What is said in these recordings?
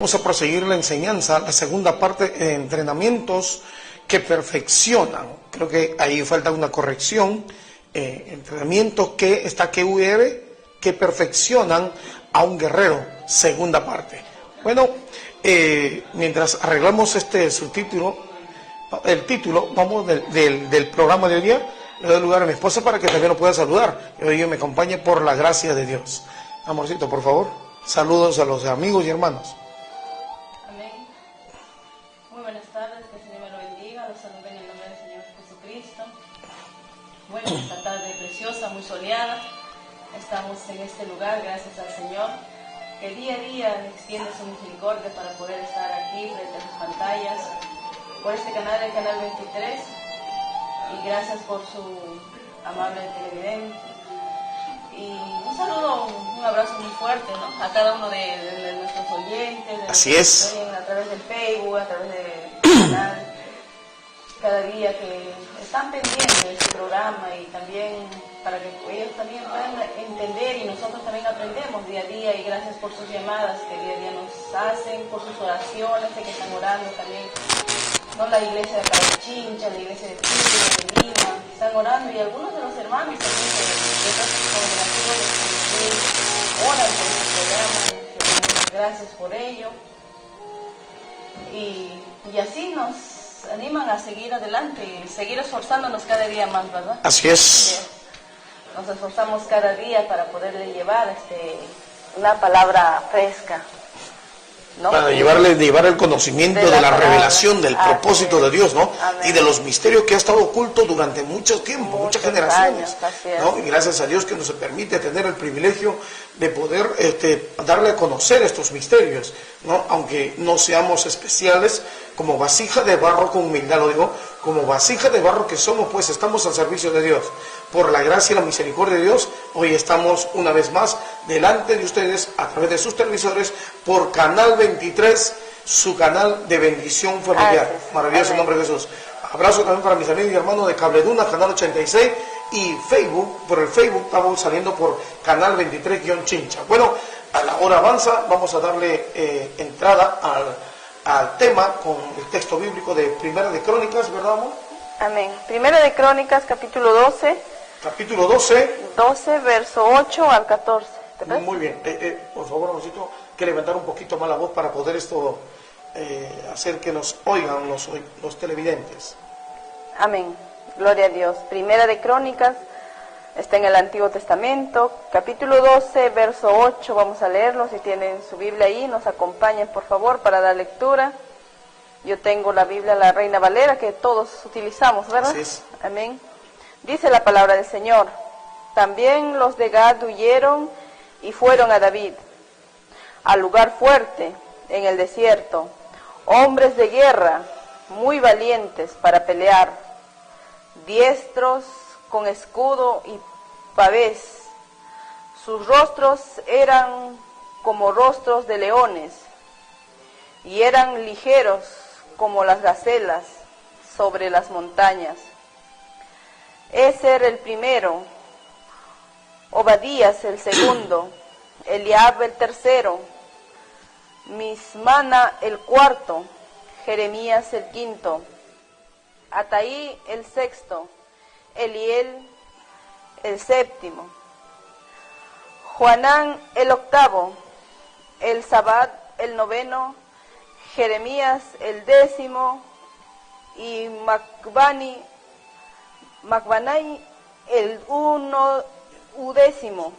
Vamos a proseguir la enseñanza, la segunda parte de entrenamientos que perfeccionan. Creo que ahí falta una corrección. Entrenamientos que perfeccionan a un guerrero. Segunda parte. Bueno, mientras arreglamos este subtítulo, el título, vamos del programa de hoy día, le doy lugar a mi esposa para que también lo pueda saludar. Y hoy me acompañe por la gracia de Dios. Amorcito, por favor, saludos a los amigos y hermanos. Bueno, esta tarde preciosa, muy soleada, estamos en este lugar, gracias al Señor, que día a día extiende su misericordia para poder estar aquí frente a sus pantallas, por este canal, el canal 23, y gracias por su amable televidente. Y un saludo, un abrazo muy fuerte, ¿no?, a cada uno de nuestros oyentes, Así es, a través del Facebook, a través del canal. Cada día que están pendientes de este programa y también para que ellos también puedan entender y nosotros también aprendemos día a día, y gracias por sus llamadas que día a día nos hacen, por sus oraciones de que están orando también, no la iglesia de Carachincha, la iglesia de Chile, de Lima, están orando, y algunos de los hermanos también de otras congregaciones que oran por este programa, gracias por ello, y así nos animan a seguir adelante y seguir esforzándonos cada día más, ¿verdad? Así es. Nos esforzamos cada día para poderle llevar una palabra fresca, ¿no? Para llevar el conocimiento de la revelación del propósito de Dios, ¿no? Amén. Y de los misterios que ha estado oculto durante mucho tiempo, muchas generaciones, ¿no? Y gracias a Dios que nos permite tener el privilegio de poder darle a conocer estos misterios, ¿no? Aunque no seamos especiales, como vasija de barro, con humildad lo digo, como vasija de barro que somos, pues estamos al servicio de Dios. Por la gracia y la misericordia de Dios, hoy estamos una vez más delante de ustedes a través de sus televisores por Canal 23, su canal de bendición familiar. Maravilloso nombre de Jesús. Abrazo también para mis amigos y hermanos de Cable Duna, Canal 86, y Facebook, por el Facebook estamos saliendo por Canal 23-Chincha. Bueno, a la hora avanza, vamos a darle entrada al tema con el texto bíblico de Primera de Crónicas, ¿verdad, amor? Amén. Primera de Crónicas, capítulo 12. Capítulo 12. 12, verso 8 al 14. ¿Te parece? Muy bien. Por favor, necesito que levantar un poquito más la voz para poder hacer que nos oigan los televidentes. Amén. Gloria a Dios. Primera de Crónicas está en el Antiguo Testamento, capítulo 12, verso 8. Vamos a leerlo. Si tienen su Biblia ahí, nos acompañen, por favor, para dar lectura. Yo tengo la Biblia, la Reina Valera, que todos utilizamos, ¿verdad? Así es. Amén. Dice la palabra del Señor: también los de Gad huyeron y fueron a David, al lugar fuerte, en el desierto, hombres de guerra, muy valientes para pelear, diestros con escudo y pavés. Sus rostros eran como rostros de leones, y eran ligeros como las gacelas sobre las montañas. Ezer el primero, Obadías el segundo, Eliab el tercero, Mismana el cuarto, Jeremías el quinto, Ataí el sexto, Eliel el séptimo, Joanán el octavo, Elzabad el noveno, Jeremías el décimo, y Macbanai el undécimo.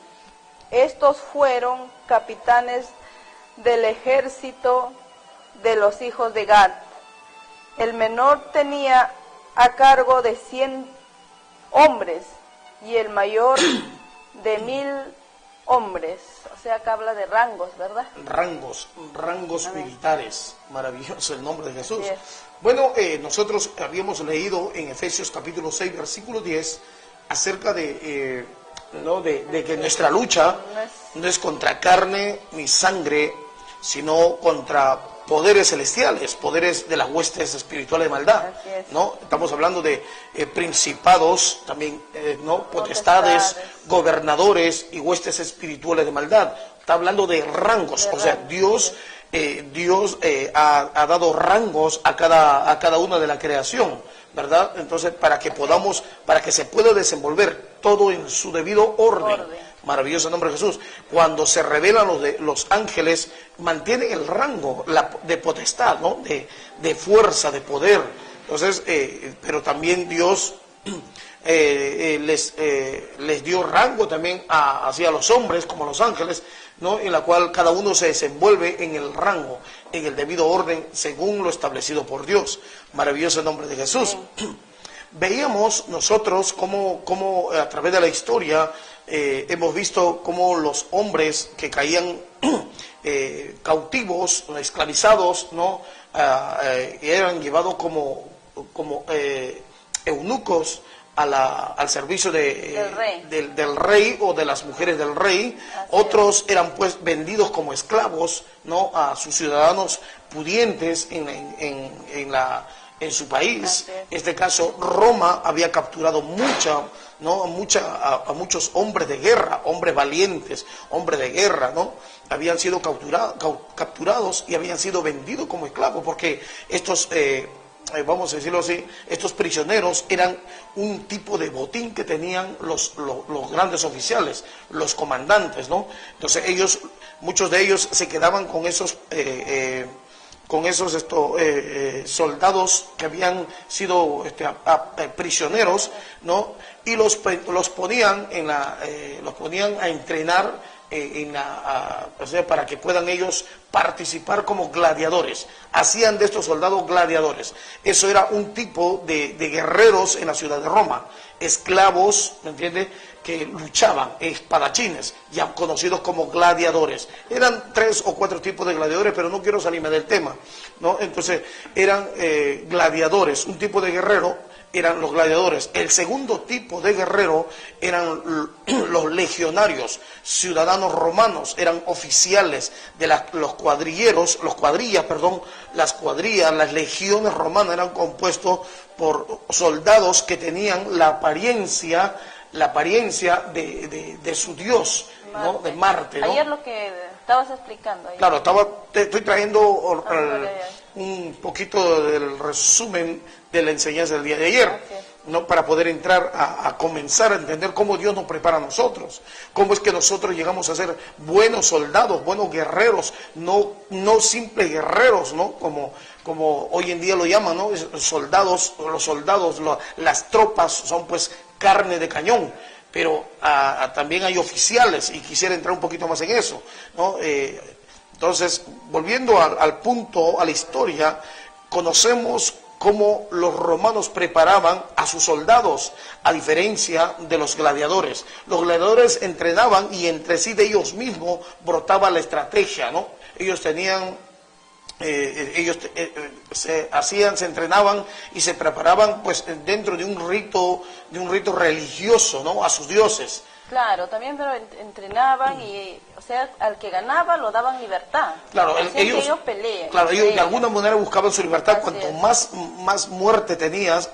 Estos fueron capitanes del ejército de los hijos de Gad. El menor tenía a cargo de 100 hombres y el mayor de 1000 hombres. O sea, que habla de rangos, ¿verdad? Rangos Amén. Militares. Maravilloso el nombre de Jesús. Yes. Bueno, nosotros habíamos leído en Efesios capítulo 6, versículo 10, acerca de que nuestra lucha no es contra carne ni sangre, sino contra poderes celestiales, poderes de las huestes espirituales de maldad, ¿no? Estamos hablando de principados, también, ¿no? Potestades, gobernadores y huestes espirituales de maldad. Está hablando de rangos, o sea, Dios Dios ha dado rangos a cada una de la creación, ¿verdad? Entonces, para que se pueda desenvolver todo en su debido orden. Maravilloso nombre de Jesús. Cuando se revelan los ángeles, mantienen el rango de potestad, ¿no? De fuerza, de poder. Entonces, pero también Dios les dio rango también hacia los hombres como los ángeles, ¿no? En la cual cada uno se desenvuelve en el rango, en el debido orden, según lo establecido por Dios. Maravilloso nombre de Jesús. Veíamos nosotros cómo a través de la historia hemos visto cómo los hombres que caían cautivos, esclavizados, ¿no? Eran llevados como eunucos al servicio del rey o de las mujeres del rey. Otros eran pues vendidos como esclavos, ¿no? A sus ciudadanos pudientes en su país. En este caso, Roma había capturado a muchos hombres de guerra, hombres valientes, hombres de guerra, ¿no? Habían sido capturados y habían sido vendidos como esclavos, porque estos, vamos a decirlo así, estos prisioneros eran un tipo de botín que tenían los grandes oficiales, los comandantes, ¿no? Entonces muchos de ellos se quedaban con esos soldados que habían sido prisioneros, ¿no? Y los ponían a entrenar para que puedan ellos participar como gladiadores. Hacían de estos soldados gladiadores. Eso era un tipo de guerreros en la ciudad de Roma, esclavos, ¿me entiendes?, que luchaban, espadachines, ya conocidos como gladiadores. Eran 3 o 4 tipos de gladiadores, pero no quiero salirme del tema, ¿no? Entonces eran gladiadores. Un tipo de guerrero eran los gladiadores. El segundo tipo de guerrero eran los legionarios, ciudadanos romanos, eran oficiales de las cuadrillas, las legiones romanas eran compuestos por soldados que tenían la apariencia de su dios, Marte, ¿no? De Marte, ¿no? Ayer lo que estabas explicando. Ayer. Claro, estoy trayendo un poquito del resumen de la enseñanza del día de ayer, ¿no? Para poder entrar a comenzar a entender cómo Dios nos prepara a nosotros, cómo es que nosotros llegamos a ser buenos soldados, buenos guerreros, no simples guerreros, ¿no? Como hoy en día lo llaman, ¿no? Los soldados, las tropas son pues carne de cañón, pero también hay oficiales, y quisiera entrar un poquito más en eso, ¿no? Entonces, volviendo al punto, a la historia, conocemos cómo los romanos preparaban a sus soldados, a diferencia de los gladiadores. Los gladiadores entrenaban y entre sí de ellos mismos brotaba la estrategia, ¿no? Ellos tenían... se entrenaban y se preparaban pues dentro de un rito religioso, ¿no? A sus dioses. Claro, también pero entrenaban y, o sea, al que ganaba lo daban libertad. Claro, ellos peleen. Claro, ellos de alguna manera buscaban su libertad. Así cuanto más muerte tenías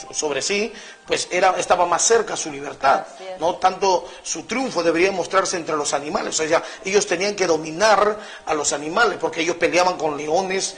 sobre sí, pues estaba más cerca su libertad. No tanto su triunfo debería mostrarse entre los animales. O sea, ellos tenían que dominar a los animales, porque ellos peleaban con leones,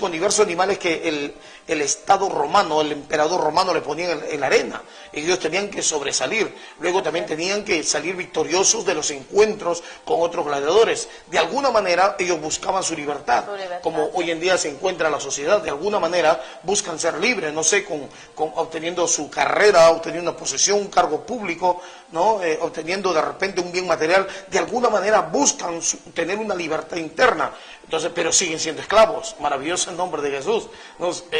con diversos animales que el Estado romano, el emperador romano le ponía en la arena. Ellos tenían que sobresalir. Luego también tenían que salir victoriosos de los encuentros con otros gladiadores. De alguna manera ellos buscaban su libertad, como hoy en día se encuentra la sociedad. De alguna manera buscan ser libres, no sé, con obteniendo su carrera, obteniendo una posesión, un cargo público, ¿no? Obteniendo de repente un bien material. De alguna manera buscan tener una libertad interna. Entonces, pero siguen siendo esclavos. Maravilloso el nombre de Jesús.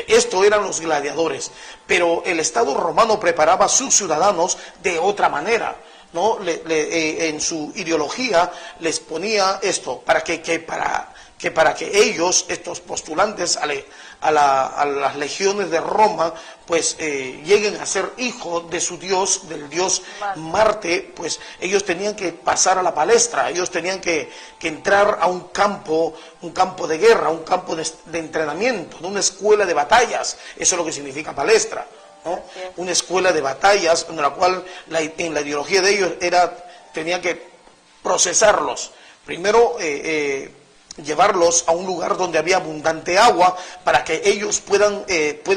Esto eran los gladiadores. Pero el Estado romano preparaba a sus ciudadanos de otra manera, ¿no? En su ideología les ponía esto, para que ellos, estos postulantes a las legiones de Roma, pues lleguen a ser hijos de su dios, del dios Marte, pues ellos tenían que pasar a la palestra, ellos tenían que entrar a un campo de guerra, un campo de entrenamiento, de una escuela de batallas. Eso es lo que significa palestra, ¿no? Una escuela de batallas en la cual en la ideología de ellos tenían que procesarlos. Primero llevarlos a un lugar donde había abundante agua para que ellos puedan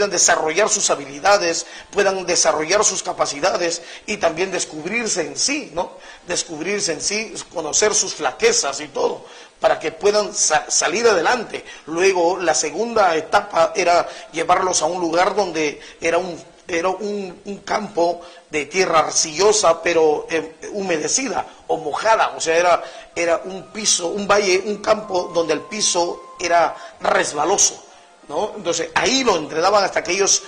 desarrollar sus habilidades, puedan desarrollar sus capacidades y también descubrirse en sí, ¿no? Descubrirse en sí, conocer sus flaquezas y todo, para que puedan salir adelante. Luego, la segunda etapa era llevarlos a un lugar donde era un campo de tierra arcillosa, pero humedecida o mojada, o sea, era un piso, un valle, un campo donde el piso era resbaloso, ¿no? Entonces ahí lo entrenaban hasta que ellos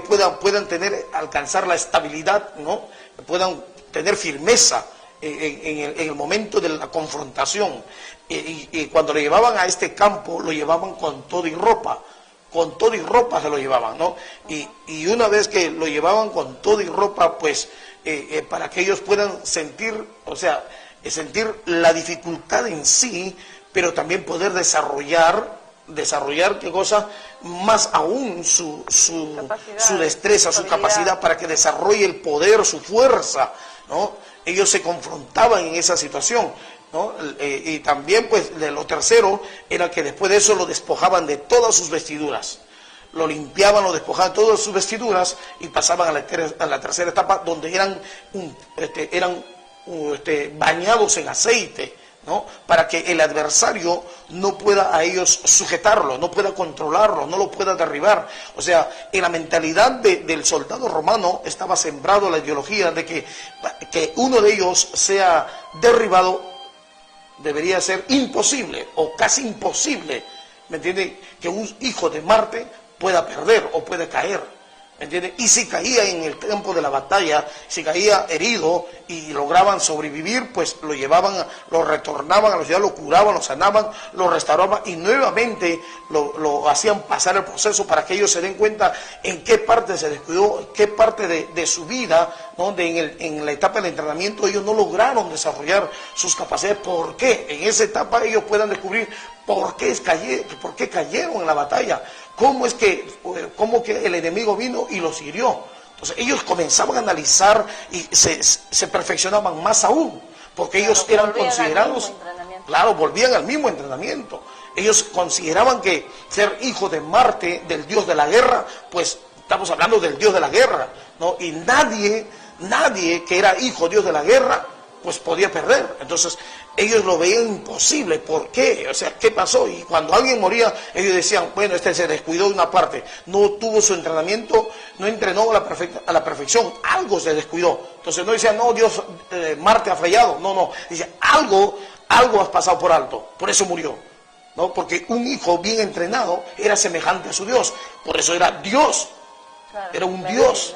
puedan alcanzar la estabilidad, ¿no? Puedan tener firmeza en el momento de la confrontación. Y cuando lo llevaban a este campo, lo llevaban con todo y ropa. Con todo y ropa se lo llevaban, ¿no? Y una vez que lo llevaban con todo y ropa, pues para que ellos puedan sentir, o sea, sentir la dificultad en sí, pero también poder desarrollar qué cosa, más aún su destreza, su capacidad para que desarrolle el poder, su fuerza, ¿no? Ellos se confrontaban en esa situación, ¿no? Y también pues de lo tercero era que después de eso lo despojaban de todas sus vestiduras, lo limpiaban, lo despojaban de todas sus vestiduras y pasaban a la tercera etapa, donde eran bañados en aceite, ¿no? Para que el adversario no pueda a ellos sujetarlo, no pueda controlarlo, no lo pueda derribar. O sea, en la mentalidad del soldado romano estaba sembrado la ideología de que uno de ellos sea derribado debería ser imposible o casi imposible, ¿me entiende? Que un hijo de Marte pueda perder o pueda caer, ¿me entiende? Y si caía en el campo de la batalla, si caía herido y lograban sobrevivir, pues lo llevaban, lo retornaban a la ciudad, lo curaban, lo sanaban, lo restauraban y nuevamente lo hacían pasar el proceso para que ellos se den cuenta en qué parte se descuidó, qué parte de su vida, ¿no? En la etapa del entrenamiento ellos no lograron desarrollar sus capacidades. ¿Por qué? En esa etapa ellos puedan descubrir por qué cayeron en la batalla. ¿Cómo que el enemigo vino y los hirió? Entonces ellos comenzaban a analizar y se perfeccionaban más aún, porque ellos eran considerados, volvían al mismo entrenamiento. Ellos consideraban que ser hijo de Marte, del dios de la guerra, pues estamos hablando del dios de la guerra, ¿no? Y nadie que era hijo dios de la guerra, pues podía perder. Entonces ellos lo veían imposible. ¿Por qué? O sea, ¿qué pasó? Y cuando alguien moría, ellos decían, bueno, este se descuidó de una parte, no tuvo su entrenamiento, no entrenó a la perfección, algo se descuidó. Entonces no decían, no, Dios, Marte ha fallado, no, dice, algo has pasado por alto, por eso murió, ¿no? Porque un hijo bien entrenado era semejante a su Dios, por eso era Dios, era un Dios.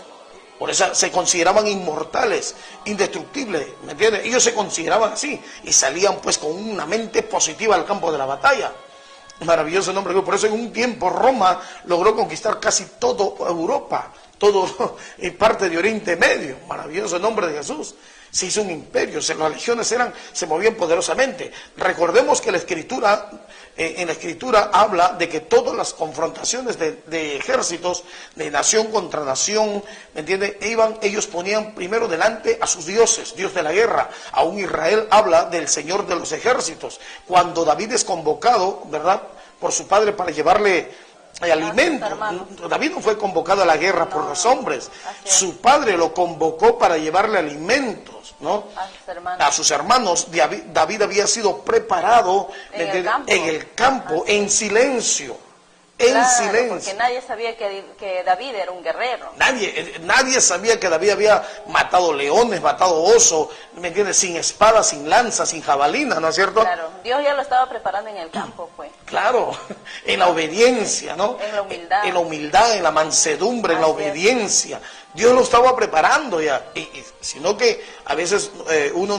Por eso se consideraban inmortales, indestructibles, ¿me entiendes? Ellos se consideraban así y salían pues con una mente positiva al campo de la batalla. Maravilloso nombre de Dios. Por eso en un tiempo Roma logró conquistar casi toda Europa, todo parte de Oriente Medio. Maravilloso nombre de Jesús. Se hizo un imperio, las legiones se movían poderosamente. Recordemos que en la escritura habla de que todas las confrontaciones de ejércitos, de nación contra nación, ¿me entiende? Ellos ponían primero delante a sus dioses, Dios de la guerra. Aún Israel habla del Señor de los ejércitos. Cuando David es convocado, ¿verdad?, por su padre para llevarle alimento. David no fue convocado a la guerra por los hombres. Su padre lo convocó para llevarle alimentos, ¿no? A sus hermanos. David había sido preparado en el campo, en silencio. Porque nadie sabía que David era un guerrero. Nadie sabía que David había matado leones, matado osos, ¿me entiendes? Sin espada, sin lanza, sin jabalina, ¿no es cierto? Claro, Dios ya lo estaba preparando en el campo, pues. Claro, en la obediencia, ¿no? En la humildad. En la humildad, en la mansedumbre, en la obediencia. Dios lo estaba preparando ya. Sino que a veces uno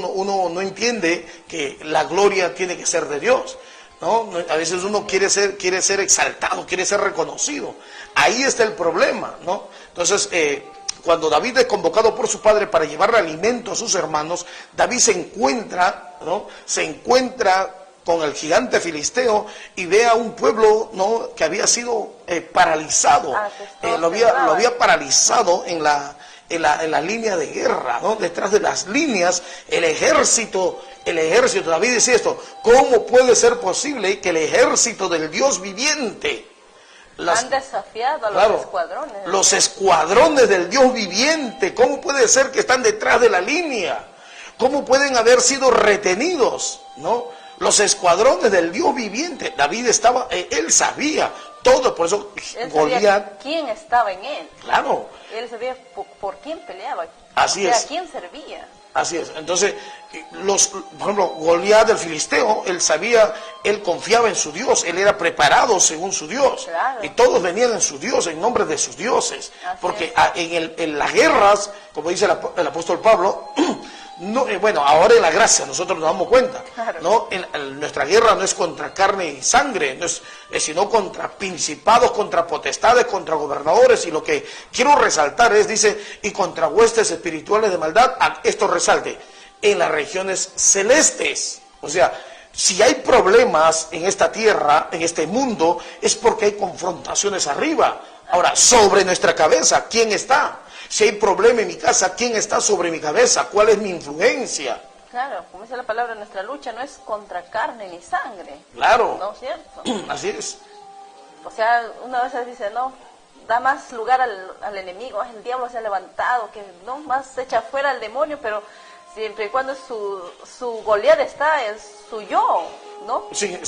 no entiende que la gloria tiene que ser de Dios, ¿no? A veces uno quiere ser exaltado, quiere ser reconocido. Ahí está el problema, ¿no? Entonces, cuando David es convocado por su padre para llevarle alimento a sus hermanos, David se encuentra con el gigante filisteo y ve a un pueblo, ¿no?, que había sido paralizado, lo había paralizado en la línea de guerra, ¿no? Detrás de las líneas, el ejército el ejército, David dice esto, ¿cómo puede ser posible que el ejército del Dios viviente han desafiado a los escuadrones? Los escuadrones del Dios viviente, ¿cómo puede ser que están detrás de la línea? ¿Cómo pueden haber sido retenidos? ¿No? Los escuadrones del Dios viviente. David estaba, él sabía todo, por eso Goliat. ¿Quién estaba en él? Claro. Él sabía por quién peleaba. Así es. ¿A quién servía? Así es. Entonces, por ejemplo, Goliat del Filisteo, él sabía, él confiaba en su Dios, él era preparado según su Dios. Claro. Y todos venían en su Dios, en nombre de sus dioses. Así porque es. En las guerras, como dice el apóstol Pablo, no, bueno, ahora en la gracia nosotros nos damos cuenta, claro. ¿no? Nuestra guerra no es contra carne y sangre, no es sino contra principados, contra potestades, contra gobernadores, y lo que quiero resaltar es, dice, y contra huestes espirituales de maldad, esto resalte, en las regiones celestes. O sea, si hay problemas en esta tierra, en este mundo, es porque hay confrontaciones arriba. Ahora, sobre nuestra cabeza, ¿quién está? Si hay problema en mi casa, ¿quién está sobre mi cabeza? ¿Cuál es mi influencia? Claro, como dice la palabra, nuestra lucha no es contra carne ni sangre. Claro. ¿No es cierto? Así es. O sea, una vez dice, no, da más lugar al enemigo, el diablo se ha levantado, que no más echa fuera al demonio, pero siempre y cuando su Goliat está, es su yo, ¿no? Sí,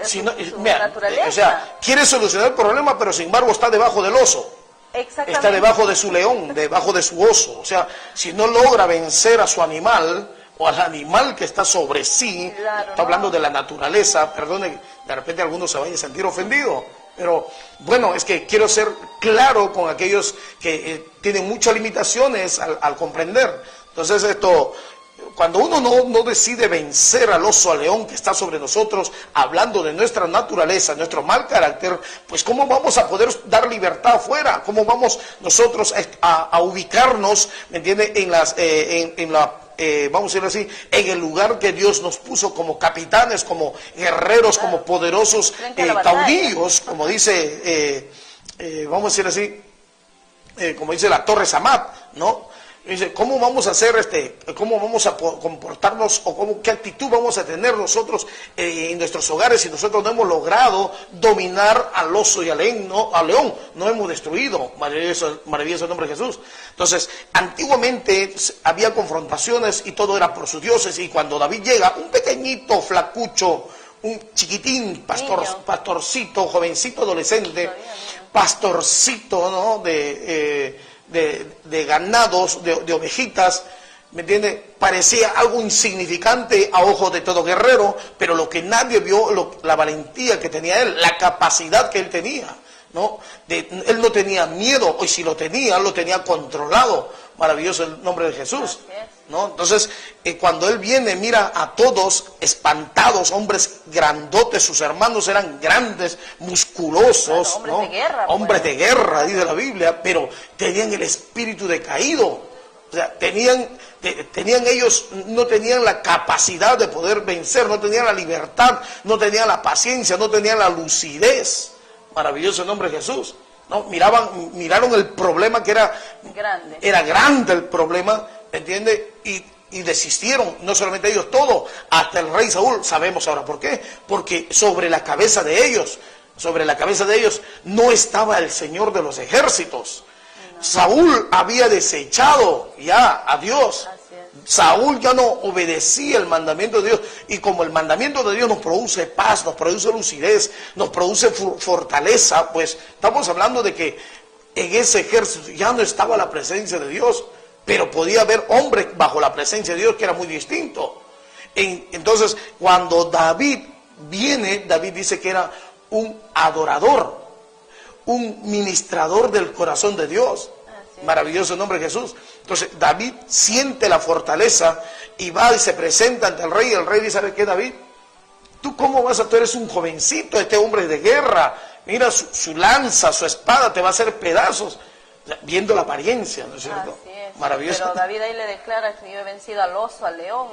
su mira, naturaleza. O sea, quiere solucionar el problema, pero sin embargo está debajo del oso. Exactamente. Está debajo de su león, debajo de su oso. O sea, si no logra vencer a su animal, o al animal que está sobre sí, claro, está hablando de la naturaleza, perdone, de repente algunos se vayan a sentir ofendidos, pero bueno, es que quiero ser claro con aquellos que tienen muchas limitaciones al comprender. Entonces cuando uno no decide vencer al oso, al león que está sobre nosotros, hablando de nuestra naturaleza, nuestro mal carácter, pues ¿cómo vamos a poder dar libertad afuera? ¿Cómo vamos nosotros a ubicarnos, ¿me entiende? Vamos a decirlo así, en el lugar que Dios nos puso como capitanes, como guerreros, claro, como poderosos caudillos, como dice, vamos a decir así, como dice la Torre Samat, ¿no? Dice, ¿cómo vamos a hacer cómo vamos a comportarnos o qué actitud vamos a tener nosotros en nuestros hogares si nosotros no hemos logrado dominar al oso y al león, no hemos destruido? Maravilloso el nombre de Jesús. Entonces, antiguamente había confrontaciones y todo era por sus dioses, y cuando David llega, un pequeñito flacucho, un chiquitín, pastorcito, jovencito, adolescente, pastorcito, ¿no? De ganados, de ovejitas, ¿me entiende? Parecía algo insignificante a ojos de todo guerrero, pero lo que nadie vio, la valentía que tenía él, la capacidad que él tenía, ¿no? Él no tenía miedo, y si lo tenía controlado. Maravilloso el nombre de Jesús, ¿no? Entonces, cuando él viene, mira a todos espantados, hombres grandotes, sus hermanos eran grandes, musculosos, claro, hombres, ¿no? De guerra, hombres de guerra, dice la Biblia, pero tenían el espíritu decaído. O sea, ellos no tenían la capacidad de poder vencer, no tenían la libertad, no tenían la paciencia, no tenían la lucidez. Maravilloso el nombre de Jesús. ¿No? Miraron el problema que era grande el problema, ¿entiende? Y desistieron, no solamente ellos, todos, hasta el rey Saúl. Sabemos ahora por qué, porque sobre la cabeza de ellos no estaba el Señor de los ejércitos. No. Saúl había desechado ya a Dios. Saúl ya no obedecía el mandamiento de Dios, y como el mandamiento de Dios nos produce paz, nos produce lucidez, nos produce fortaleza, pues estamos hablando de que en ese ejército ya no estaba la presencia de Dios, pero podía haber hombres bajo la presencia de Dios, que era muy distinto. Entonces, cuando David viene, David dice que era un adorador, un ministrador del corazón de Dios. Maravilloso el nombre de Jesús. Entonces David siente la fortaleza y va y se presenta ante el rey, y el rey dice: ¿sabe qué, David? ¿Tú cómo vas tú eres un jovencito, este hombre de guerra, mira su lanza, su espada te va a hacer pedazos? Viendo la apariencia, ¿no es cierto? Así es. Maravilloso. Pero David ahí le declara que yo he vencido al oso, al león,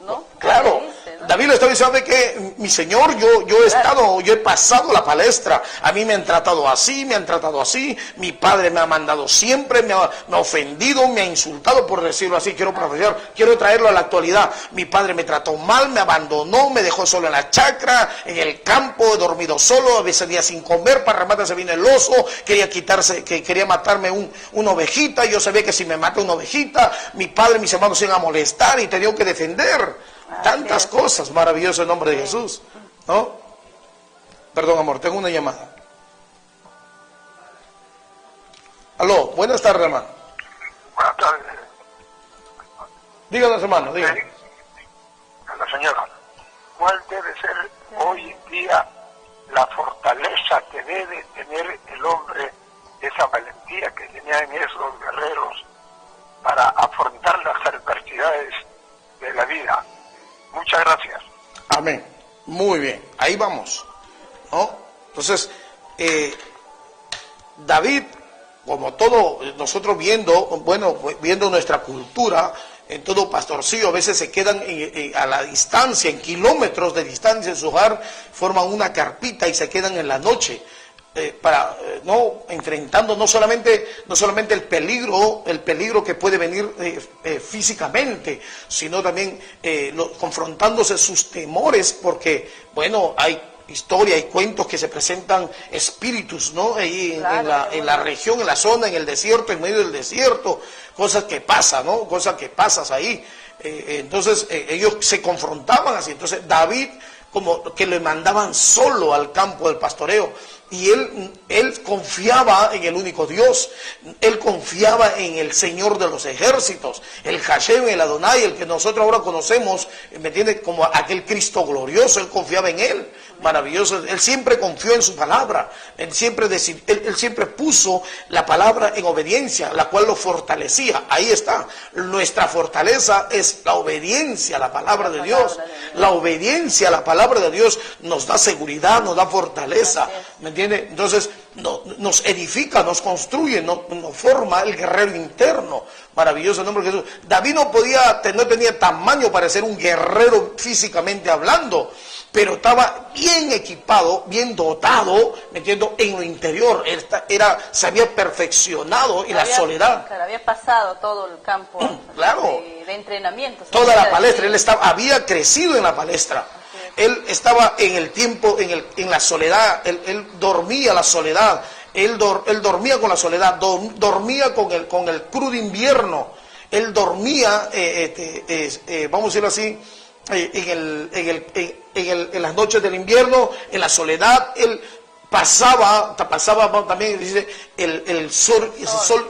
¿no? Claro, Dice, ¿no? David le estaba diciendo que mi Señor, yo he pasado la palestra, a mí me han tratado así, mi padre me ha mandado siempre, me ha ofendido, me ha insultado, por decirlo así, quiero traerlo a la actualidad. Mi padre me trató mal, me abandonó, me dejó solo en la chacra, en el campo, he dormido solo, a veces días sin comer, para remate se vino el oso, quería matarme una ovejita, yo sabía que si me mata una ovejita, mi padre y mis hermanos se iban a molestar y tenía que defender. Tantas cosas maravillosas en nombre de Jesús, ¿no? Perdón, amor, tengo una llamada. Aló, buenas tardes, hermano. Buenas tardes. Díganos, hermano, díganos. La señora, ¿cuál debe ser hoy en día la fortaleza que debe tener el hombre, esa valentía que tenían esos guerreros para afrontar las adversidades de la vida? Muchas gracias. Amén. Muy bien, ahí vamos, ¿no? Entonces, David, como todo, nosotros viendo nuestra cultura, en todo pastorcillo, a veces se quedan a la distancia, en kilómetros de distancia en su hogar, forman una carpita y se quedan en la noche, no enfrentando no solamente el peligro que puede venir físicamente, sino también confrontándose sus temores, porque hay historia y cuentos que se presentan espíritus, ¿no? Ahí claro, en la región, en la zona, en el desierto, en medio del desierto, cosas que pasan, ¿no? Cosas que pasas ahí. Entonces ellos se confrontaban así. Entonces David, como que le mandaban solo al campo del pastoreo, y él confiaba en el único Dios, él confiaba en el Señor de los ejércitos, el Hashem, el Adonai, el que nosotros ahora conocemos, ¿me entiendes? Como aquel Cristo glorioso, él confiaba en él, maravilloso, él siempre confió en su palabra, él siempre puso la palabra en obediencia, la cual lo fortalecía. Ahí está, nuestra fortaleza es la obediencia a la palabra de Dios, la obediencia a la palabra de Dios nos da seguridad, nos da fortaleza, ¿me entiende? Entonces nos edifica, nos construye, nos forma el guerrero interno. Maravilloso el nombre de Jesús. David no tenía tamaño para ser un guerrero físicamente hablando, pero estaba bien equipado, bien dotado, ¿me entiendo? En lo interior, se había perfeccionado en la soledad. Claro, había pasado todo el campo claro, de entrenamiento. Toda la palestra, había crecido en la palestra. Él estaba en el tiempo, en la soledad, él dormía la soledad, él dormía con la soledad, dormía con el crudo invierno, él dormía, vamos a decirlo así, en las noches del invierno, en la soledad, él pasaba también, dice, el sol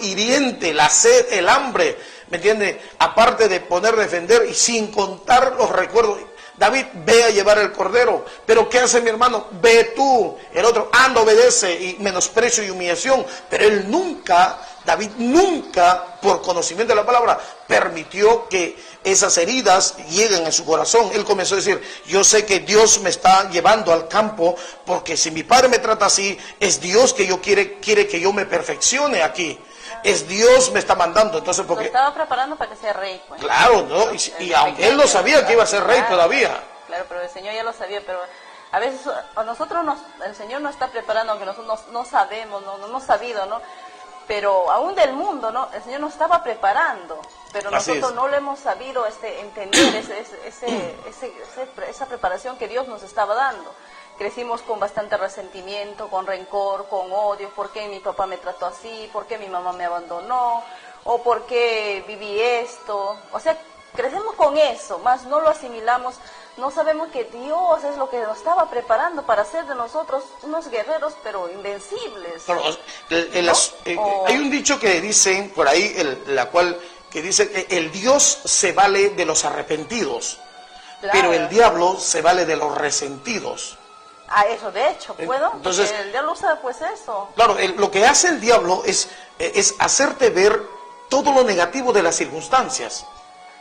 hiriente, la sed, el hambre, ¿me entiende? Aparte de defender y sin contar los recuerdos. David, ve a llevar el cordero, pero ¿qué hace mi hermano? Ve tú. El otro, anda, obedece, y menosprecio y humillación. Pero David nunca, por conocimiento de la palabra, permitió que esas heridas lleguen en su corazón. Él comenzó a decir, yo sé que Dios me está llevando al campo, porque si mi padre me trata así, es Dios que quiere que yo me perfeccione aquí. Es Dios me está mandando, entonces porque... Lo estaba preparando para que sea rey, pues. Claro, ¿no? Y aunque él no sabía que iba a ser rey todavía. Claro, pero el Señor ya lo sabía, pero a veces el Señor nos está preparando, aunque nosotros no sabemos, no hemos sabido, ¿no? Pero aún del mundo, ¿no? El Señor nos estaba preparando, pero nosotros no lo hemos sabido entender esa preparación que Dios nos estaba dando. Crecimos con bastante resentimiento, con rencor, con odio. ¿Por qué mi papá me trató así? ¿Por qué mi mamá me abandonó? ¿O por qué viví esto? O sea, crecemos con eso, más no lo asimilamos. No sabemos que Dios es lo que nos estaba preparando para hacer de nosotros unos guerreros, pero invencibles. Claro, hay un dicho que dicen por ahí, que dice que el Dios se vale de los arrepentidos, claro, pero el diablo se vale de los resentidos. Eso de hecho, Entonces, el diablo usa pues eso. Claro, lo que hace el diablo es hacerte ver todo lo negativo de las circunstancias.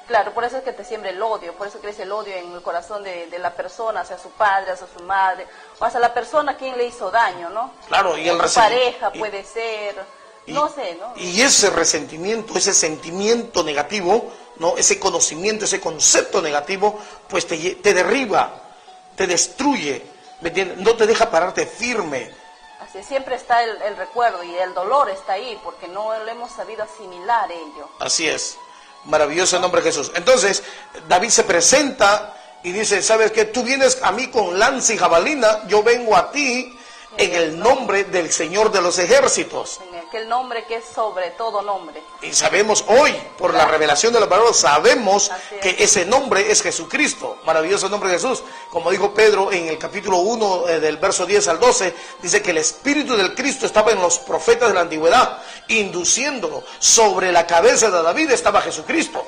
Claro, por eso es que te siembra el odio, por eso crece el odio en el corazón de la persona, hacia su padre, hacia su madre, o hacia la persona a quien le hizo daño, ¿no? Claro, y su pareja puede ser, Y ese resentimiento, ese sentimiento negativo, ¿no? Ese conocimiento, ese concepto negativo, pues te derriba, te destruye, ¿me entiendes? No te deja pararte firme. Así siempre está el recuerdo y el dolor está ahí porque no lo hemos sabido asimilar ello. Así es, maravilloso el nombre de Jesús. Entonces David se presenta y dice, ¿sabes qué? Tú vienes a mí con lanza y jabalina, yo vengo a ti en el nombre del Señor de los ejércitos. En aquel nombre que es sobre todo nombre. Y sabemos hoy, por la revelación de la palabra, sabemos que ese nombre es Jesucristo. Maravilloso nombre de Jesús. Como dijo Pedro en el capítulo 1, del verso 10 al 12, dice que el Espíritu del Cristo estaba en los profetas de la antigüedad, induciéndolo. Sobre la cabeza de David estaba Jesucristo,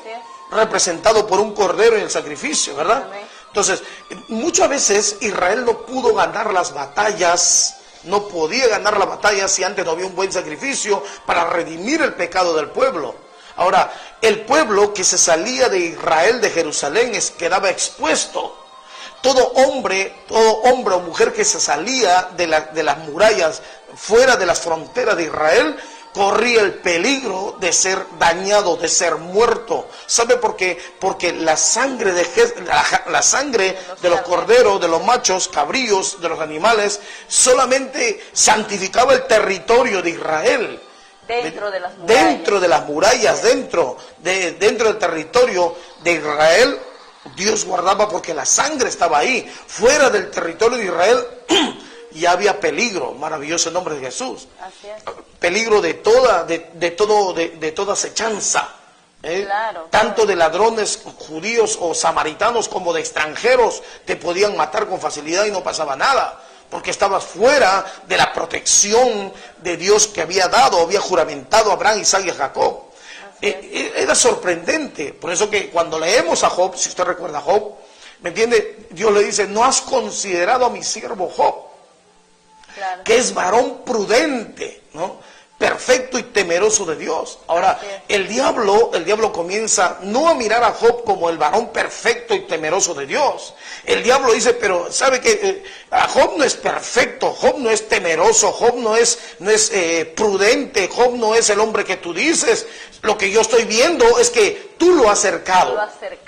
representado por un cordero en el sacrificio, ¿verdad? Amén. Entonces, muchas veces Israel no pudo ganar las batallas, no podía ganar la batalla si antes no había un buen sacrificio para redimir el pecado del pueblo. Ahora, el pueblo que se salía de Israel, de Jerusalén, quedaba expuesto. Todo hombre o mujer que se salía de las murallas, fuera de las fronteras de Israel, corría el peligro de ser dañado, de ser muerto. ¿Sabe por qué? Porque la sangre de los corderos, de los machos, cabríos, de los animales, solamente santificaba el territorio de Israel. Dentro de las murallas. Dentro de las murallas, dentro del territorio de Israel, Dios guardaba porque la sangre estaba ahí. Fuera del territorio de Israel ya había peligro. Maravilloso el nombre de Jesús. Así es. Peligro de toda acechanza. Claro, tanto de ladrones judíos o samaritanos como de extranjeros te podían matar con facilidad y no pasaba nada, porque estabas fuera de la protección de Dios que había juramentado a Abraham, Isaac y a Jacob. Era sorprendente. Por eso que cuando leemos a Job, si usted recuerda a Job, ¿me entiende? Dios le dice, no has considerado a mi siervo Job, claro, que es varón prudente, ¿no? Perfecto y temeroso de Dios. Ahora, el diablo comienza no a mirar a Job como el varón perfecto y temeroso de Dios. El diablo dice, pero ¿sabe que Job no es perfecto, Job no es temeroso, Job no es prudente, Job no es el hombre que tú dices? Lo que yo estoy viendo es que tú lo has cercado,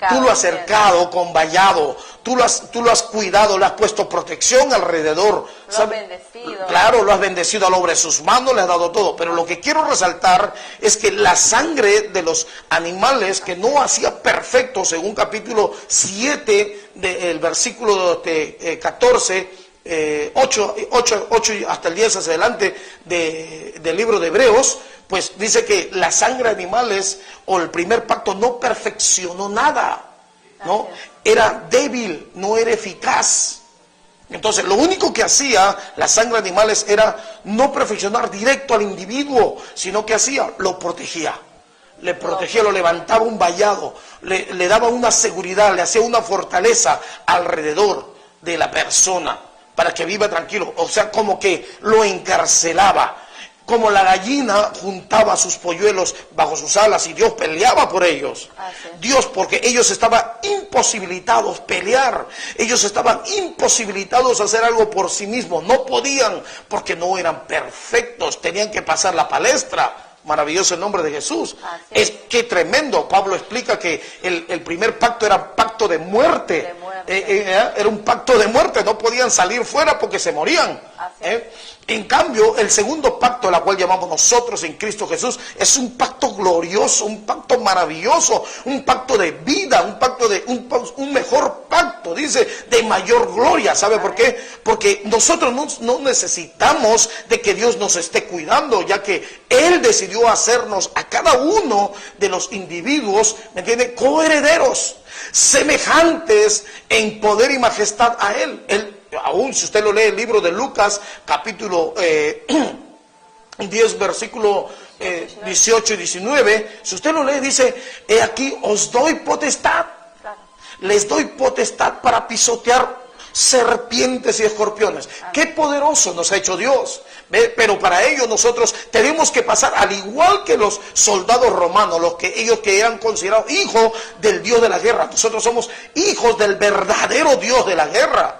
tú lo has cercado con vallado, tú lo has cuidado, le has puesto protección alrededor. Lo has bendecido. Claro, lo has bendecido a la obra de sus manos, le has dado todo. Pero lo que quiero resaltar es que la sangre de los animales que no hacía perfecto, según capítulo 7 del versículo 14, 8 hasta el 10 hacia adelante del libro de Hebreos, pues dice que la sangre de animales o el primer pacto no perfeccionó nada, ¿no? Era débil, no era eficaz. Entonces, lo único que hacía la sangre de animales era no perfeccionar directo al individuo, sino que hacía, lo protegía. Le protegía, lo levantaba un vallado, le daba una seguridad, le hacía una fortaleza alrededor de la persona para que viva tranquilo. O sea, como que lo encarcelaba. Como la gallina juntaba sus polluelos bajo sus alas y Dios peleaba por ellos. Dios, porque ellos estaban imposibilitados pelear. Ellos estaban imposibilitados a hacer algo por sí mismos. No podían porque no eran perfectos. Tenían que pasar la palestra. Maravilloso el nombre de Jesús. Es que tremendo. Pablo explica que el primer pacto era un pacto de muerte. Era un pacto de muerte. No podían salir fuera porque se morían. En cambio, el segundo pacto, la cual llamamos nosotros en Cristo Jesús, es un pacto glorioso, un pacto maravilloso, un pacto de vida, un mejor pacto, dice, de mayor gloria. ¿Sabe por qué? Porque nosotros no necesitamos de que Dios nos esté cuidando, ya que Él decidió hacernos a cada uno de los individuos, ¿me entiende?, coherederos, semejantes en poder y majestad a Él. Aún si usted lo lee el libro de Lucas, capítulo 10, versículo 18 y 19, si usted lo lee, dice, he aquí os doy potestad, les doy potestad para pisotear serpientes y escorpiones. Qué poderoso nos ha hecho Dios. Pero para ello nosotros tenemos que pasar, al igual que los soldados romanos, ellos que eran considerados hijos del Dios de la guerra. Nosotros somos hijos del verdadero Dios de la guerra.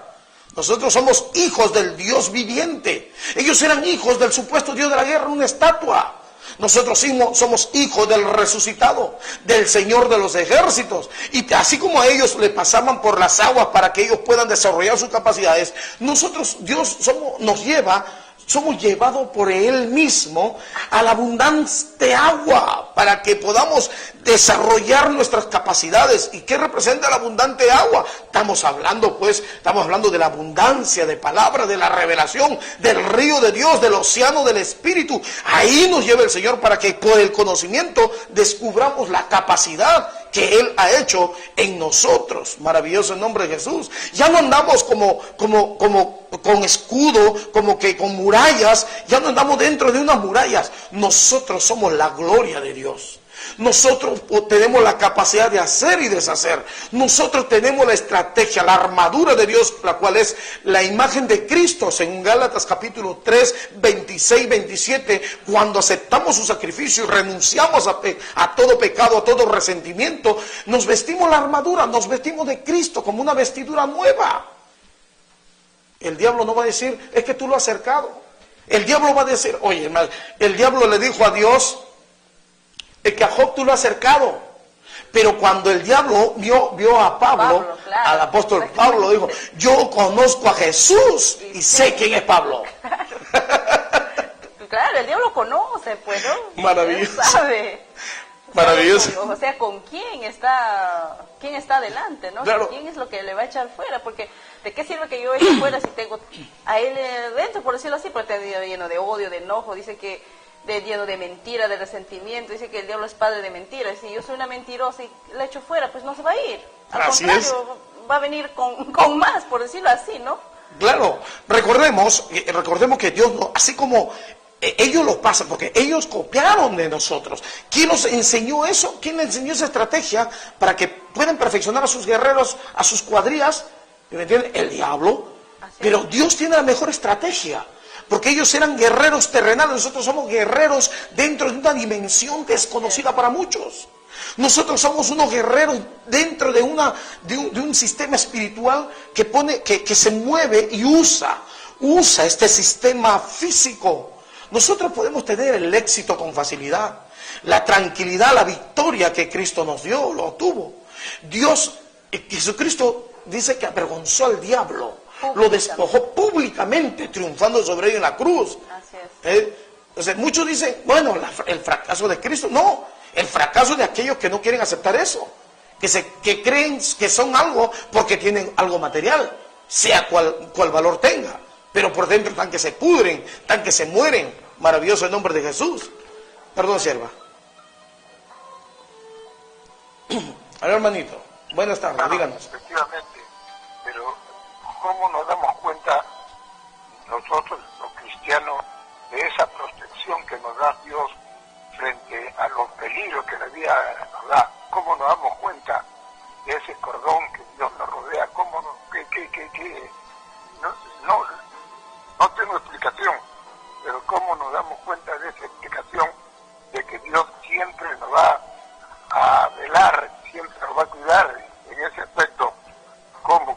Nosotros somos hijos del Dios viviente. Ellos eran hijos del supuesto Dios de la guerra, una estatua. Nosotros somos hijos del resucitado, del Señor de los ejércitos. Y así como a ellos le pasaban por las aguas para que ellos puedan desarrollar sus capacidades, nosotros, Dios somos llevados por Él mismo a la abundante agua para que podamos desarrollar nuestras capacidades. ¿Y qué representa la abundante agua? Estamos hablando de la abundancia de palabras, de la revelación, del río de Dios, del océano del Espíritu. Ahí nos lleva el Señor para que por el conocimiento descubramos la capacidad que Él ha hecho en nosotros. Maravilloso el nombre de Jesús. Ya no andamos como con escudo, como que con murallas. Ya no andamos dentro de unas murallas. Nosotros somos la gloria de Dios. Nosotros tenemos la capacidad de hacer y deshacer. Nosotros tenemos la estrategia, la armadura de Dios, la cual es la imagen de Cristo, según Gálatas capítulo 3, 26, 27. Cuando aceptamos su sacrificio y renunciamos a todo pecado, a todo resentimiento, nos vestimos la armadura, nos vestimos de Cristo como una vestidura nueva. El diablo no va a decir, es que tú lo has cercado. El diablo va a decir, oye, hermano, el diablo le dijo a Dios, es que a Job tú lo has cercado. Pero cuando el diablo vio a Pablo, claro, al apóstol Pablo, dijo, yo conozco a Jesús y sé quién es Pablo. Claro, el diablo conoce, pues, ¿no? Maravilloso. Él sabe. Maravilloso. O sea, con quién está adelante, ¿no? Claro. ¿Quién es lo que le va a echar fuera? Porque ¿de qué sirve que yo eche fuera si tengo a él dentro, por decirlo así? Porque está lleno de odio, de enojo, dice que lleno de mentira, de resentimiento. Dice que el diablo es padre de mentiras. Si yo soy una mentirosa y la echo fuera, pues no se va a ir. Al contrario, va a venir con más, por decirlo así, ¿no? Claro, recordemos que Dios, así como ellos lo pasan, porque ellos copiaron de nosotros. ¿Quién nos enseñó eso? ¿Quién les enseñó esa estrategia para que puedan perfeccionar a sus guerreros, a sus cuadrillas? ¿Me entienden? El diablo. Pero Dios tiene la mejor estrategia. Porque ellos eran guerreros terrenales, nosotros somos guerreros dentro de una dimensión desconocida para muchos. Nosotros somos unos guerreros dentro de un sistema espiritual que se mueve y usa este sistema físico. Nosotros podemos tener el éxito con facilidad, la tranquilidad, la victoria que Cristo nos dio, lo tuvo. Jesucristo dice que avergonzó al diablo. Lo despojó públicamente, triunfando sobre él en la cruz. Así es. Entonces, muchos dicen, bueno, el fracaso de Cristo. No, el fracaso de aquellos que no quieren aceptar eso. Que creen que son algo porque tienen algo material, sea cual valor tenga. Pero por dentro están que se pudren, están que se mueren. Maravilloso el nombre de Jesús. Perdón, sierva. A ver, hermanito. Buenas tardes, díganos. Efectivamente, pero ¿cómo nos damos cuenta nosotros, los cristianos, de esa protección que nos da Dios frente a los peligros que la vida nos da? ¿Cómo nos damos cuenta de ese cordón que Dios nos rodea? ¿Cómo no tengo explicación, pero cómo nos damos cuenta de esa explicación de que Dios siempre nos va a velar, siempre nos va a cuidar en ese aspecto? ¿Cómo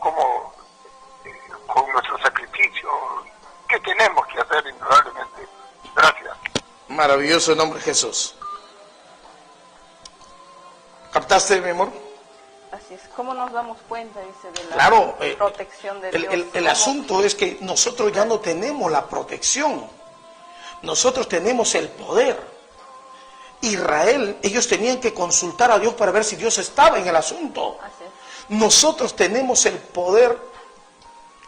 con nuestro sacrificio? ¿Qué tenemos que hacer indudablemente? Gracias. Maravilloso el nombre de Jesús. ¿Captaste, mi amor? Así es. ¿Cómo nos damos cuenta, dice, de la claro, protección de Dios? El asunto es que nosotros ya no tenemos la protección. Nosotros tenemos el poder. Israel, ellos tenían que consultar a Dios para ver si Dios estaba en el asunto. Así es. Nosotros tenemos el poder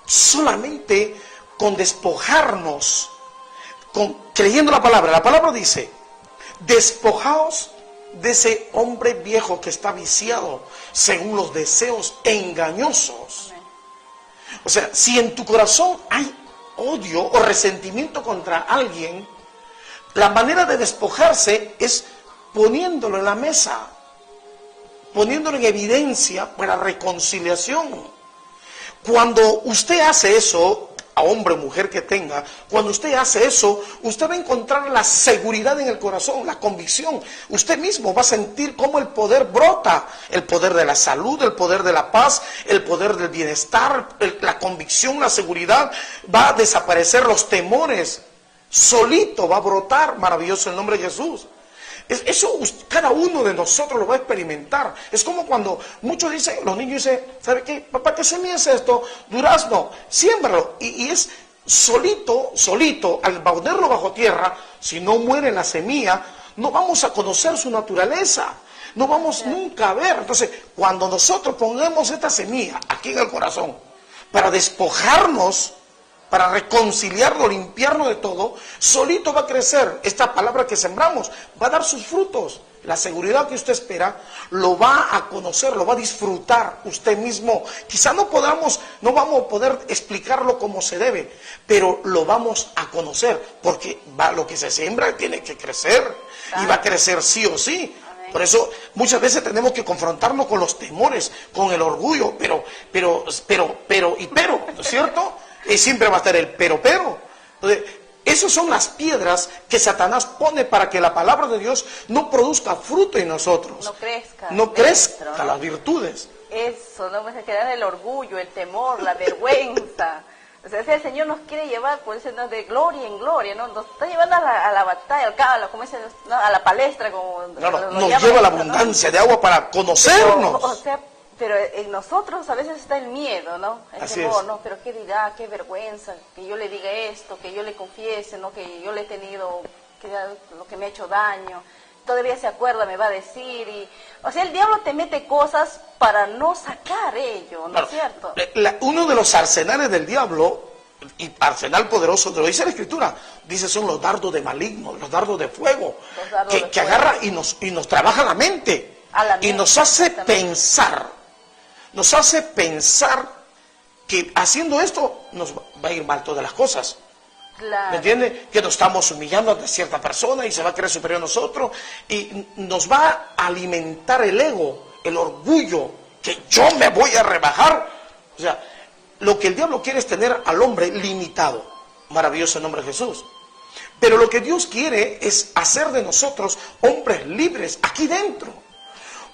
solamente con despojarnos, creyendo la palabra. La palabra dice, despojaos de ese hombre viejo que está viciado según los deseos engañosos. O sea, si en tu corazón hay odio o resentimiento contra alguien, la manera de despojarse es poniéndolo en la mesa, poniéndolo en evidencia para reconciliación. Cuando usted hace eso, a hombre o mujer que tenga, cuando usted hace eso, usted va a encontrar la seguridad en el corazón, la convicción. Usted mismo va a sentir cómo el poder brota, el poder de la salud, el poder de la paz, el poder del bienestar, la convicción, la seguridad. Va a desaparecer los temores. solito va a brotar, maravilloso el nombre de Jesús. Eso cada uno de nosotros lo va a experimentar. Es como cuando muchos dicen, los niños dicen, ¿sabe qué? Papá, ¿qué semilla es esto? Durazno, siémbralo. Y es solito, al ponerlo bajo tierra, si no muere la semilla, no vamos a conocer su naturaleza. No vamos nunca a ver. Entonces, cuando nosotros pongamos esta semilla aquí en el corazón, para despojarnos, para reconciliarlo, limpiarnos de todo, solito va a crecer. Esta palabra que sembramos va a dar sus frutos. La seguridad que usted espera lo va a conocer, lo va a disfrutar usted mismo. Quizá no vamos a poder explicarlo como se debe, pero lo vamos a conocer, porque lo que se siembra tiene que crecer y va a crecer sí o sí. Por eso muchas veces tenemos que confrontarnos con los temores, con el orgullo, pero, ¿no es cierto? Y siempre va a estar el pero. Entonces, esas son las piedras que Satanás pone para que la palabra de Dios no produzca fruto en nosotros. No crezca las virtudes. Eso, no se queda el orgullo, el temor, la vergüenza. O sea, el Señor nos quiere llevar, por eso, ¿no?, de gloria en gloria, ¿no? Nos está llevando a la batalla, a la palestra. Nos lleva a la abundancia, ¿no?, de agua para conocernos. Pero en nosotros a veces está el miedo, ¿no? El temor, ¿no? Pero qué dirá, qué vergüenza, que yo le diga esto, que yo le confiese, ¿no? Que yo le he tenido, lo que me ha hecho daño. Todavía se acuerda, me va a decir. O sea, el diablo te mete cosas para no sacar ello, ¿no es cierto? Uno de los arsenales del diablo, y arsenal poderoso, te lo dice la Escritura, dice, son los dardos de maligno, los dardos de fuego, que agarra y nos trabaja la mente, y nos hace pensar. Nos hace pensar que haciendo esto nos va a ir mal todas las cosas. Claro. ¿Me entiende? Que nos estamos humillando ante cierta persona y se va a creer superior a nosotros y nos va a alimentar el ego, el orgullo, que yo me voy a rebajar. O sea, lo que el diablo quiere es tener al hombre limitado. Maravilloso el nombre de Jesús. Pero lo que Dios quiere es hacer de nosotros hombres libres aquí dentro,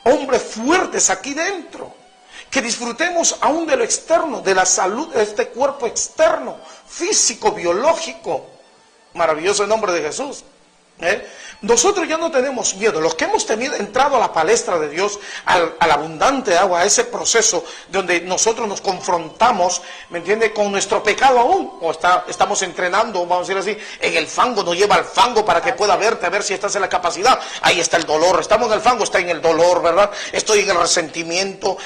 hombres fuertes aquí dentro. Que disfrutemos aún de lo externo, de la salud de este cuerpo externo, físico, biológico. Maravilloso el nombre de Jesús. Nosotros ya no tenemos miedo. Los que hemos entrado a la palestra de Dios, al abundante agua, a ese proceso donde nosotros nos confrontamos, ¿me entiende?, con nuestro pecado aún. O estamos entrenando, vamos a decir así, en el fango, nos lleva al fango para que pueda verte, a ver si estás en la capacidad. Ahí está el dolor. Estamos en el fango, está en el dolor, ¿verdad? Estoy en el resentimiento,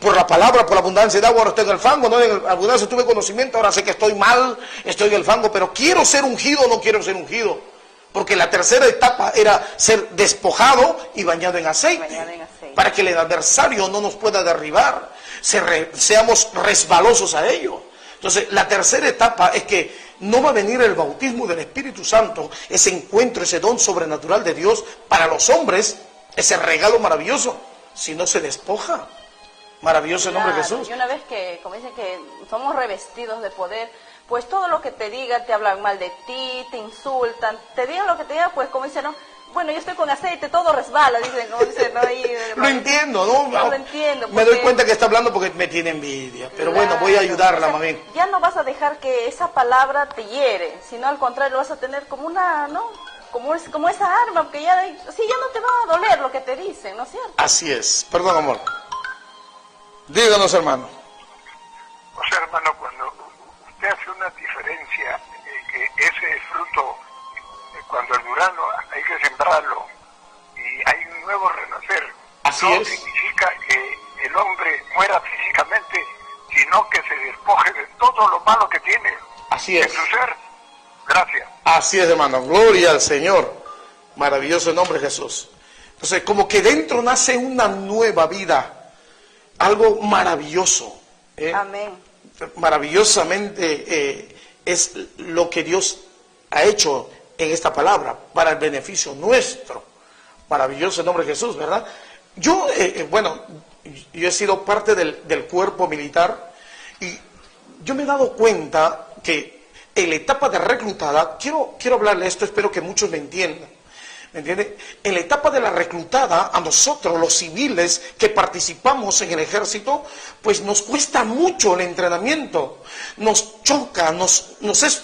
por la palabra, por la abundancia de agua, ahora estoy en el fango, ¿no? En la abundancia tuve conocimiento, ahora sé que estoy mal, estoy en el fango, pero quiero ser ungido o no quiero ser ungido. Porque la tercera etapa era ser despojado y bañado en aceite. Para que el adversario no nos pueda derribar, seamos resbalosos a ello. Entonces, la tercera etapa es que no va a venir el bautismo del Espíritu Santo, ese encuentro, ese don sobrenatural de Dios para los hombres, ese regalo maravilloso, si no se despoja. Maravilloso el nombre de Jesús. Y una vez que, como dicen, que somos revestidos de poder, pues todo lo que te digan, te hablan mal de ti, te insultan, te digan lo que te digan, pues como dicen, no, bueno, yo estoy con aceite, todo resbala, dicen, ¿no? Dicen, ¿no? Lo entiendo, ¿no? Lo entiendo. Me doy cuenta que está hablando porque me tiene envidia, pero bueno, voy a ayudarla, mami. Ya no vas a dejar que esa palabra te hiere, sino al contrario, lo vas a tener como una, ¿no?, como esa arma, porque ya no te va a doler lo que te dicen, ¿no es cierto? Así es. Perdón, amor. Díganos, hermano. O sea, hermano, cuando usted hace una diferencia, que ese fruto, cuando el durazno hay que sembrarlo y hay un nuevo renacer, así no es. Significa que el hombre muera físicamente, sino que se despoje de todo lo malo que tiene. Así es. En su ser. Gracias. Así es, hermano. Gloria al Señor. Maravilloso el nombre de Jesús. Entonces, como que dentro nace una nueva vida. Algo maravilloso. Amén. Maravillosamente es lo que Dios ha hecho en esta palabra para el beneficio nuestro. Maravilloso el nombre de Jesús, ¿verdad? Yo, yo he sido parte del cuerpo militar y yo me he dado cuenta que en la etapa de reclutada, quiero hablarle esto, espero que muchos me entiendan. ¿Me entiende? En la etapa de la reclutada, a nosotros, los civiles que participamos en el ejército, pues nos cuesta mucho el entrenamiento, nos choca, nos es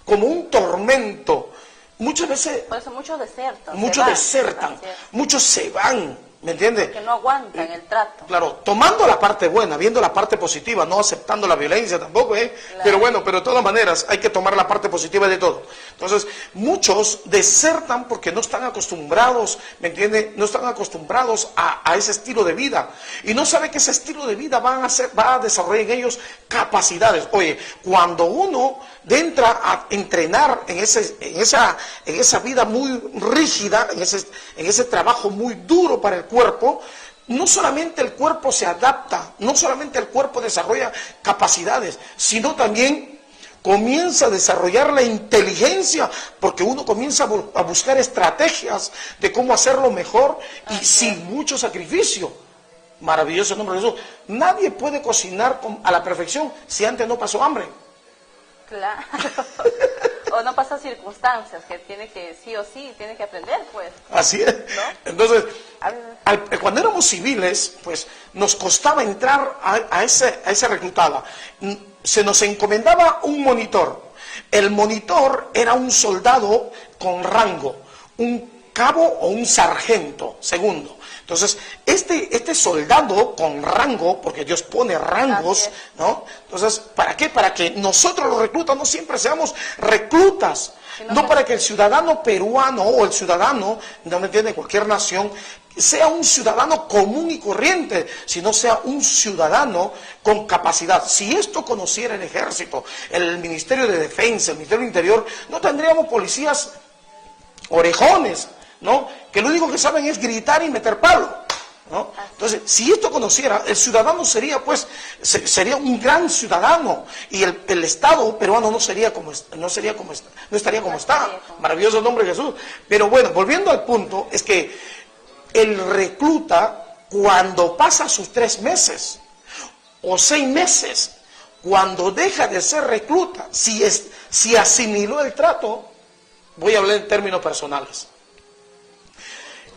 como un tormento. Muchas veces... Por eso muchos desertan. Muchos desertan, muchos se van, ¿me entiendes? Que no aguantan el trato. Claro, tomando la parte buena, viendo la parte positiva, no aceptando la violencia tampoco, ¿eh? Claro. Pero bueno, pero de todas maneras hay que tomar la parte positiva de todo. Entonces, muchos desertan porque no están acostumbrados, ¿me entiendes? No están acostumbrados a ese estilo de vida. Y no saben que ese estilo de vida va a desarrollar en ellos capacidades. Oye, cuando uno entra a entrenar en esa vida muy rígida, en ese trabajo muy duro para el cuerpo, no solamente el cuerpo se adapta, no solamente el cuerpo desarrolla capacidades, sino también comienza a desarrollar la inteligencia, porque uno comienza a buscar estrategias de cómo hacerlo mejor y sin mucho sacrificio. Maravilloso nombre de Jesús. Nadie puede cocinar a la perfección si antes no pasó hambre. Claro. O no pasa circunstancias que tiene que sí o sí tiene que aprender, pues. Así es. ¿No? Entonces, cuando éramos civiles, pues nos costaba entrar a esa reclutada. Se nos encomendaba un monitor. El monitor era un soldado con rango, un cabo o un sargento, segundo. Entonces, este soldado con rango, porque Dios pone rangos, ¿no? Entonces, ¿para qué? Para que nosotros los reclutas no siempre seamos reclutas, no para que el ciudadano peruano o el ciudadano, no me entiende, cualquier nación, sea un ciudadano común y corriente, sino sea un ciudadano con capacidad. Si esto conociera el ejército, el Ministerio de Defensa, el Ministerio del Interior, no tendríamos policías orejones, ¿no? Que lo único que saben es gritar y meter palo, ¿no? Entonces, si esto conociera, el ciudadano sería, pues, sería un gran ciudadano, y el Estado peruano no estaría como está. Maravilloso nombre de Jesús. Pero bueno, volviendo al punto, es que el recluta, cuando pasa sus 3 meses o 6 meses, cuando deja de ser recluta, si asimiló el trato, voy a hablar en términos personales.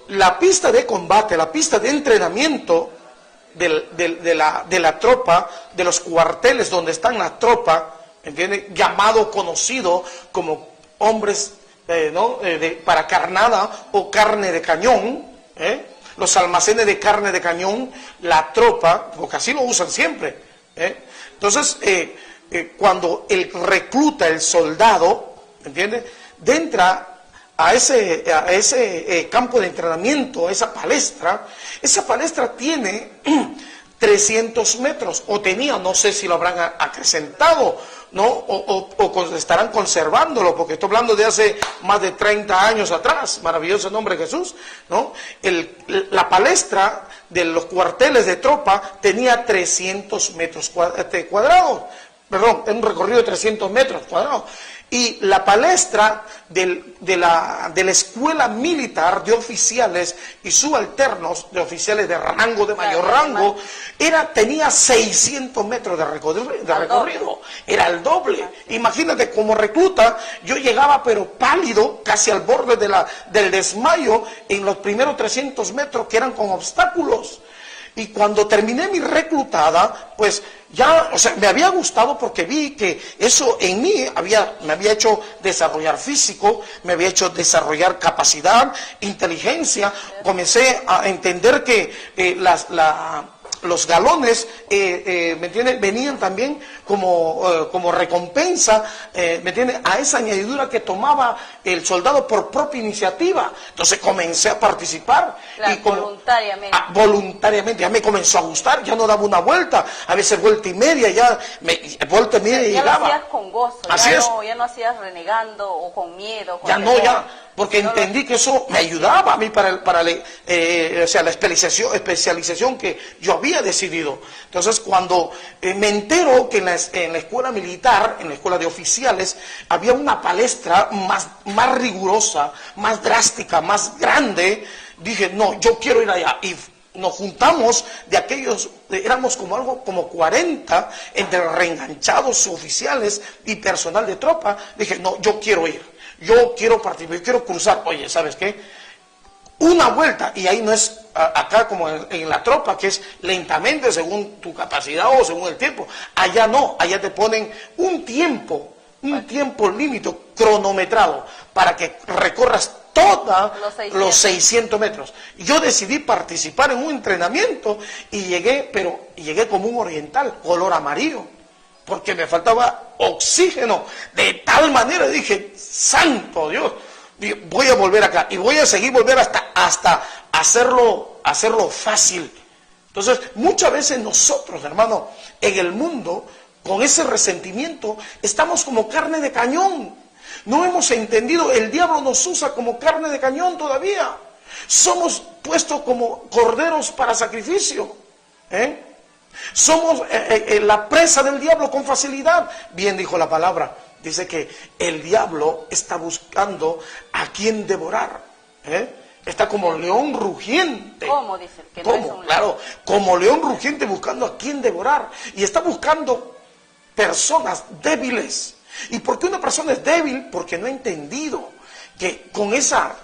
La pista de combate, la pista de entrenamiento de la tropa, de los cuarteles donde están la tropa, ¿entiende? Llamado, conocido como hombres para carnada o carne de cañón, los almacenes de carne de cañón, la tropa, porque así lo usan siempre. Entonces, cuando el recluta, el soldado, ¿entiende? Entra a ese campo de entrenamiento, a esa palestra tiene 300 metros, o tenía, no sé si lo habrán acrecentado, ¿no? O estarán conservándolo, porque estoy hablando de hace más de 30 años atrás, maravilloso nombre de Jesús, ¿no? La palestra de los cuarteles de tropa tenía 300 metros cuadrados, perdón, un recorrido de 300 metros cuadrados. Y la palestra de la escuela militar de oficiales y subalternos, de oficiales de rango, de mayor rango, tenía 600 metros de recorrido. Era el doble. Imagínate, como recluta, yo llegaba pero pálido, casi al borde del desmayo, en los primeros 300 metros que eran con obstáculos. Y cuando terminé mi reclutada, pues ya, o sea, me había gustado porque vi que eso en mí me había hecho desarrollar físico, me había hecho desarrollar capacidad, inteligencia. Comencé a entender que los galones, ¿me entiendes? Venían también como recompensa, ¿me entiendes? A esa añadidura que tomaba el soldado por propia iniciativa. Entonces comencé a participar. Claro, y voluntariamente, ya me comenzó a gustar, ya no daba una vuelta, a veces vuelta y media, vuelta y media ya llegaba. Ya lo hacías con gozo, ya no hacías renegando o con miedo. Porque entendí que eso me ayudaba a mí para la especialización que yo había decidido. Entonces, cuando me entero que en la escuela militar, en la escuela de oficiales, había una palestra más rigurosa, más drástica, más grande, dije, no, yo quiero ir allá. Y nos juntamos de aquellos, éramos como 40, entre reenganchados oficiales y personal de tropa. Dije, no, yo quiero ir. Yo quiero participar, yo quiero cruzar. Oye, ¿sabes qué? Una vuelta, y ahí no es acá como en la tropa, que es lentamente según tu capacidad o según el tiempo. Allá no, allá te ponen un tiempo un tiempo límite cronometrado para que recorras todos los 600 metros. Yo decidí participar en un entrenamiento y llegué como un oriental, color amarillo, porque me faltaba oxígeno. De tal manera dije, santo Dios, voy a volver acá y voy a seguir volver hasta hacerlo fácil. Entonces, muchas veces nosotros, hermano, en el mundo, con ese resentimiento, estamos como carne de cañón. No hemos entendido, el diablo nos usa como carne de cañón todavía. Somos puestos como corderos para sacrificio. Somos la presa del diablo con facilidad. Bien dijo la palabra, dice que el diablo está buscando a quien devorar. Está como león rugiente. ¿Cómo dice? Que no ¿Cómo? es un Claro, como león rugiente buscando a quien devorar. Y está buscando personas débiles. ¿Y por qué una persona es débil? Porque no ha entendido que con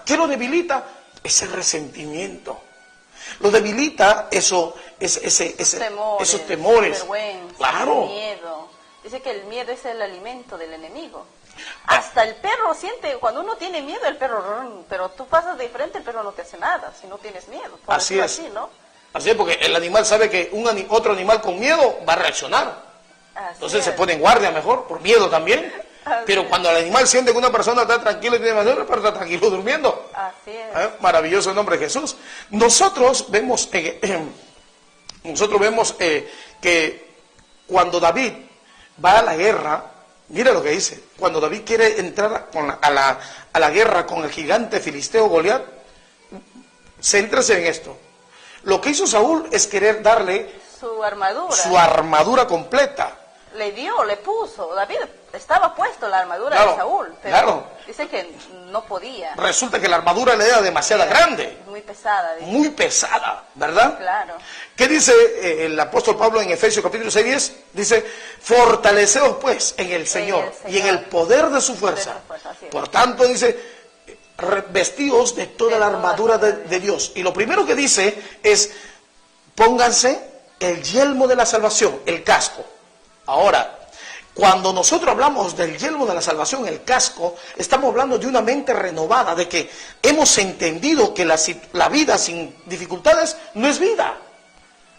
¿qué lo debilita? Ese resentimiento. Lo debilita esos temores. Vergüenza, claro. Miedo. Dice que el miedo es el alimento del enemigo. Hasta el perro siente, cuando uno tiene miedo, el perro, pero tú pasas de frente, el perro no te hace nada si no tienes miedo. Así es. Así, ¿no? Así es, porque el animal sabe que otro animal con miedo va a reaccionar. Entonces se pone en guardia mejor, por miedo también. Pero cuando el animal siente que una persona está tranquila y tiene miedo, el perro está tranquilo durmiendo. Así es. Maravilloso el nombre de Jesús. Nosotros vemos que cuando David va a la guerra, mira lo que dice, cuando David quiere entrar a la guerra con el gigante filisteo Goliat, céntrese en esto. Lo que hizo Saúl es querer darle su armadura completa. Le puso. David estaba puesto la armadura de Saúl, pero dice que no podía. Resulta que la armadura le era demasiado grande. Muy pesada. Dice. Muy pesada, ¿verdad? Claro. ¿Qué dice el apóstol Pablo en Efesios capítulo 6:10? Dice, fortaleceos pues en el Señor y en el poder de su fuerza. Por tanto, dice, vestíos de toda la armadura de Dios. Y lo primero que dice es, pónganse el yelmo de la salvación, el casco. Ahora, cuando nosotros hablamos del yelmo de la salvación, el casco, estamos hablando de una mente renovada, de que hemos entendido que la vida sin dificultades no es vida.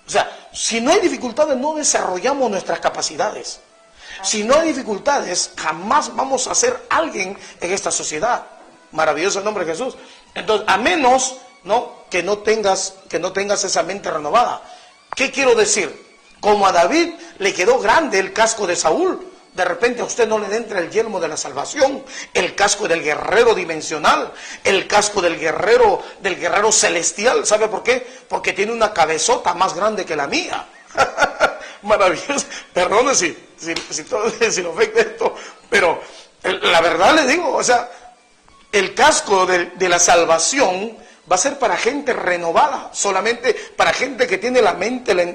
O sea, si no hay dificultades, no desarrollamos nuestras capacidades. Si no hay dificultades, jamás vamos a ser alguien en esta sociedad. Maravilloso el nombre de Jesús. Entonces, a menos, que no tengas esa mente renovada. ¿Qué quiero decir? Como a David le quedó grande el casco de Saúl, de repente a usted no le entra el yelmo de la salvación, el casco del guerrero dimensional, el casco del guerrero celestial. ¿Sabe por qué? Porque tiene una cabezota más grande que la mía. Maravilloso. Perdone si lo afecta esto, pero la verdad le digo, o sea, el casco de la salvación va a ser para gente renovada, solamente para gente que tiene la mentalidad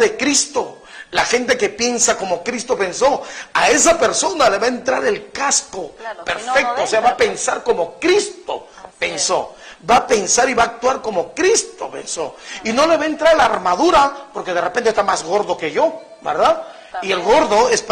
de Cristo, la gente que piensa como Cristo pensó. A esa persona le va a entrar el casco perfecto, o sea, va a pensar como Cristo pensó, va a pensar y va a actuar como Cristo pensó, y no le va a entrar la armadura porque de repente está más gordo que yo, ¿verdad? Y el gordo es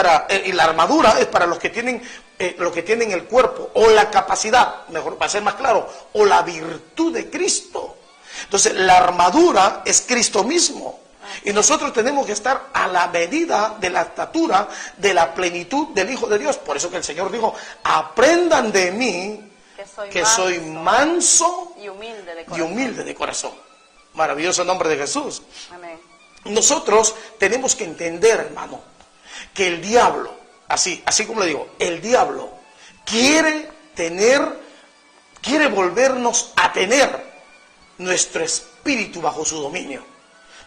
y la armadura es para los que tienen el cuerpo, o la capacidad, mejor para ser más claro, o la virtud de Cristo. Entonces la armadura es Cristo mismo, y nosotros tenemos que estar a la medida de la estatura de la plenitud del Hijo de Dios. Por eso que el Señor dijo, aprendan de mí que soy manso y humilde de corazón. Maravilloso nombre de Jesús. Amén. Nosotros tenemos que entender, hermano, que el diablo, así como le digo, el diablo quiere volvernos a tener nuestro espíritu bajo su dominio.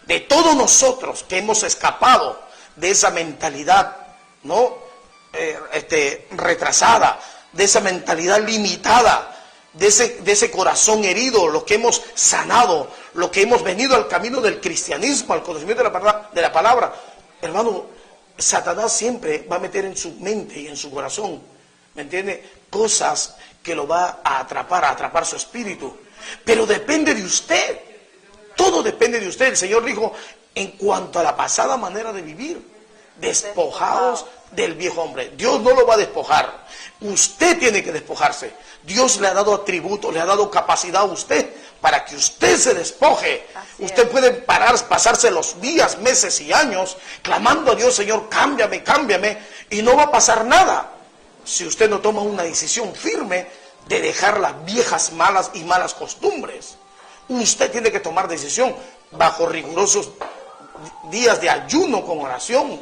De todos nosotros que hemos escapado de esa mentalidad, retrasada, de esa mentalidad limitada, de ese corazón herido, lo que hemos sanado, lo que hemos venido al camino del cristianismo, al conocimiento de la palabra, hermano, Satanás siempre va a meter en su mente y en su corazón, ¿me entiende? Cosas que lo va a atrapar su espíritu. Pero depende de usted, todo depende de usted. El Señor dijo, en cuanto a la pasada manera de vivir, despojados del viejo hombre. Dios no lo va a despojar. Usted tiene que despojarse. Dios le ha dado atributos, le ha dado capacidad a usted para que usted se despoje. Usted puede pasarse los días, meses y años clamando a Dios, Señor, cámbiame, cámbiame, y no va a pasar nada si usted no toma una decisión firme de dejar las viejas malas y malas costumbres. Usted tiene que tomar decisión bajo rigurosos días de ayuno con oración,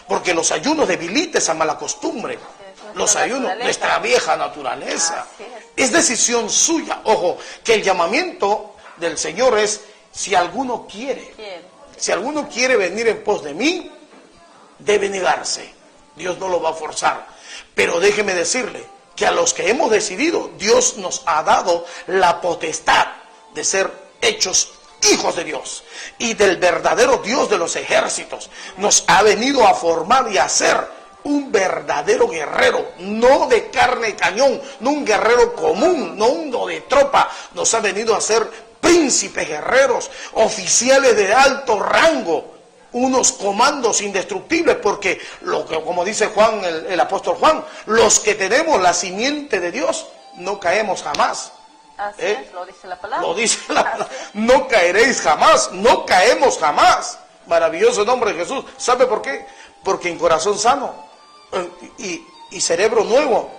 porque los ayunos debilitan esa mala costumbre. Los ayunos, nuestra vieja naturaleza. Es decisión suya. Ojo, que el llamamiento del Señor es, si alguno quiere venir en pos de mí, debe negarse. Dios no lo va a forzar. Pero déjeme decirle que a los que hemos decidido, Dios nos ha dado la potestad de ser hechos hijos de Dios y del verdadero Dios de los ejércitos. Nos ha venido a formar y a hacer un verdadero guerrero, no de carne y cañón, no un guerrero común, no uno de tropa. Nos ha venido a ser príncipes guerreros, oficiales de alto rango, unos comandos indestructibles, porque como dice Juan, el apóstol Juan, los que tenemos la simiente de Dios no caemos jamás. Así es, lo dice la palabra. Lo dice la palabra. No caeréis jamás, no caemos jamás. Maravilloso nombre de Jesús. ¿Sabe por qué? Porque en corazón sano y cerebro nuevo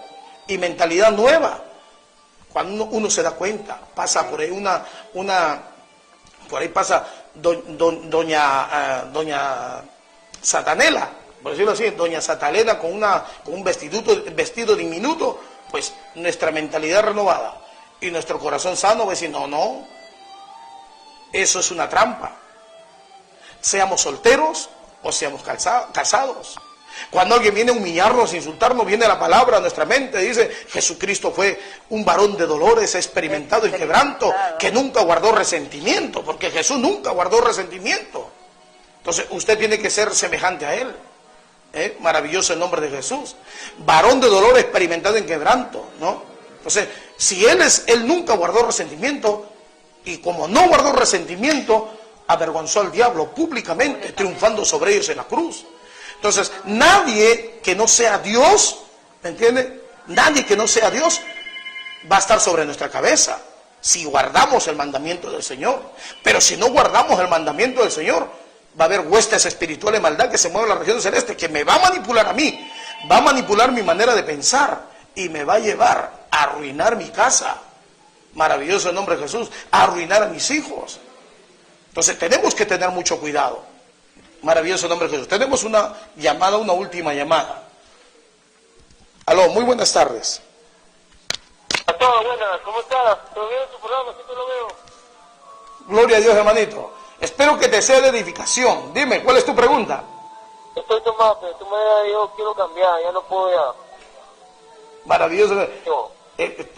y mentalidad nueva, cuando uno se da cuenta, pasa por ahí por ahí pasa doña Satanela, por decirlo así, doña Satanela con un vestido diminuto, pues nuestra mentalidad renovada y nuestro corazón sano va a decir, no, eso es una trampa. Seamos solteros o seamos casados. Cuando alguien viene a humillarnos, a insultarnos, viene la palabra a nuestra mente, dice, Jesucristo fue un varón de dolores, experimentado en quebranto, que nunca guardó resentimiento, porque Jesús nunca guardó resentimiento. Entonces usted tiene que ser semejante a Él. Maravilloso el nombre de Jesús. Varón de dolor, experimentado en quebranto, ¿no? Entonces, si Él nunca guardó resentimiento, y como no guardó resentimiento, avergonzó al diablo públicamente, triunfando sobre ellos en la cruz. Entonces, nadie que no sea Dios, ¿me entiende? Nadie que no sea Dios va a estar sobre nuestra cabeza si guardamos el mandamiento del Señor. Pero si no guardamos el mandamiento del Señor, va a haber huestes espirituales de maldad que se mueven en la región celeste, que me va a manipular a mí, va a manipular mi manera de pensar y me va a llevar a arruinar mi casa. Maravilloso el nombre de Jesús, a arruinar a mis hijos. Entonces tenemos que tener mucho cuidado. Maravilloso nombre de Jesús. Tenemos una última llamada. Aló, muy buenas tardes. Todo buenas, ¿cómo estás? ¿Todo bien tu programa? Sí te lo veo. Gloria a Dios, hermanito. Espero que te sea de edificación. Dime, ¿cuál es tu pregunta? Estoy tomado, pero tú me yo quiero cambiar, ya no puedo ya. Maravilloso.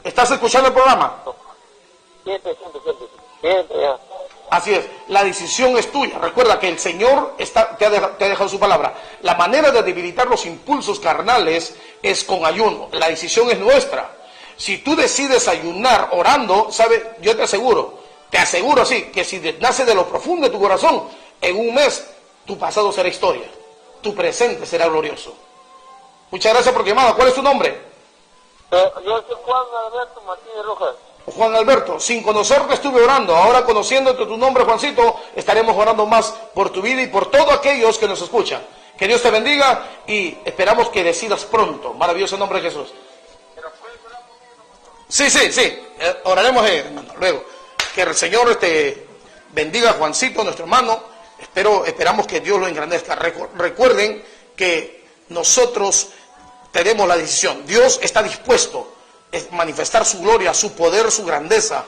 ¿Estás escuchando el programa? Siempre, ya. Así es, la decisión es tuya. Recuerda que el Señor te ha dejado su palabra. La manera de debilitar los impulsos carnales es con ayuno. La decisión es nuestra. Si tú decides ayunar orando, ¿sabe? Yo te aseguro así, que si nace de lo profundo de tu corazón, en un mes tu pasado será historia, tu presente será glorioso. Muchas gracias por tu llamada. ¿Cuál es tu nombre? Yo soy Juan Alberto Martínez Rojas. Juan Alberto, sin conocerte estuve orando, ahora conociéndote tu nombre, Juancito, estaremos orando más por tu vida y por todos aquellos que nos escuchan. Que Dios te bendiga y esperamos que decidas pronto. Maravilloso nombre de Jesús. Sí, oraremos, hermano. Luego, que el Señor te bendiga, Juancito, nuestro hermano. Esperamos que Dios lo engrandezca. Recuerden que nosotros tenemos la decisión. Dios está dispuesto a manifestar su gloria, su poder, su grandeza